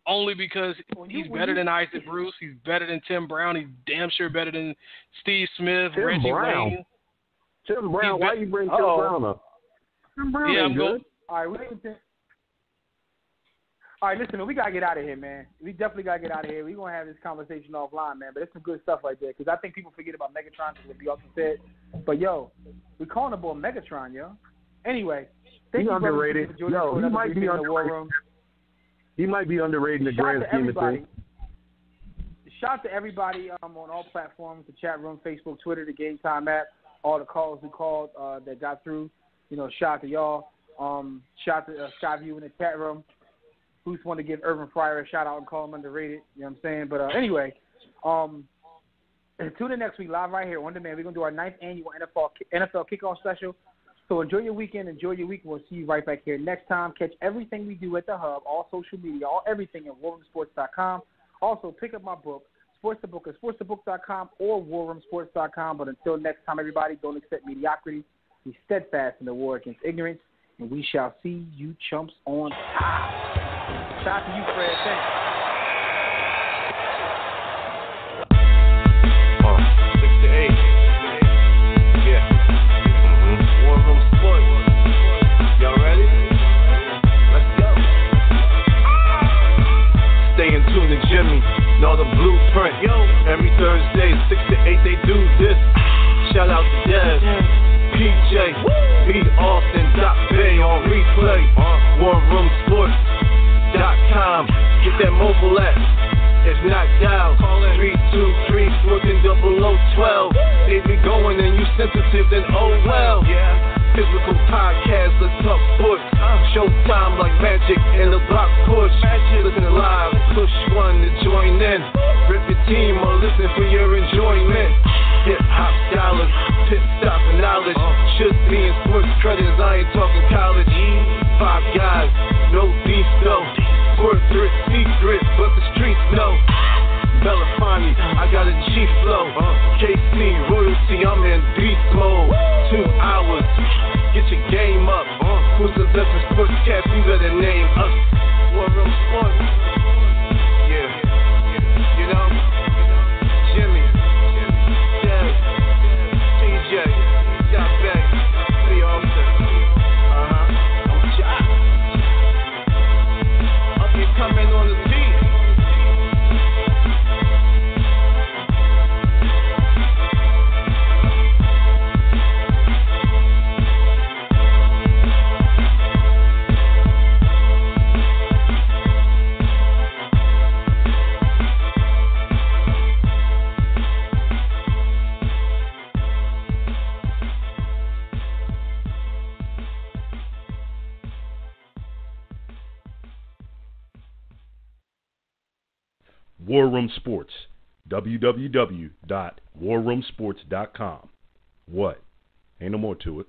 Only because he's better than Isaac Bruce. He's better than Tim Brown. He's damn sure better than Steve Smith, Reggie Wayne. Tim Brown, why you bring Tim Brown up? Tim Brown ain't good. All right, listen, man, we got to get out of here, man. We definitely got to get out of here. We're going to have this conversation offline, man. But it's some good stuff right there because I think people forget about Megatron because what B also said. But, yo, we're calling the boy Megatron, yo. Anyway, he's underrated. Yo, he might be underrated. He might be underrated in the grand scheme of things. Shout out to everybody on all platforms, the chat room, Facebook, Twitter, the Game Time app, all the calls we called that got through. Shout out to y'all. Shout out to Skyview in the chat room. Who's want to give Irvin Fryer a shout out and call him underrated? You know what I'm saying? But anyway, tune in next week live right here on demand. We're gonna do our 9th annual NFL kickoff special. So enjoy your weekend, enjoy your week. We'll see you right back here next time. Catch everything we do at the Hub, all social media, everything at WarRoomSports.com. Also, pick up my book, Sports the Book at sportsthebook.com or warroomsports.com. But until next time, everybody, don't accept mediocrity. Be steadfast in the war against ignorance, and we shall see you chumps on top. Shout out to you, Fred. Thanks. 6 to 8. Yeah. War Room Sports. Y'all ready? Let's go. Stay in tune to Jimmy. Know the blueprint. Yo. Every Thursday, 6 to 8, they do this. Shout out to Dev, PJ, B. Austin, Doc Bay on replay. WarRoomSports.com. Get that mobile app. If not, dial 323-140012. They be going and you sensitive, then oh well. Physical podcast, let's talk sports. Showtime like magic in the block push. Listen live, push one to join in. Rip your team or listen for your enjoyment. Hip hop dollars, pit stop and knowledge. Should be in sports credits, I ain't talking college. 5 guys, no beef though. Corporate secret, but the streets know. Belafonte, I got a G flow. KC royalty, I'm in beast mode. 2 hours, get your game up. Who's the best sportscast? You better name us. War Room Sports. Yeah, you know, Jimmy, Dev, TJ, Doc Beck, B. Austin. I'm Jock. Up here coming on the beat. War Room Sports, www.warroomsports.com. What? Ain't no more to it.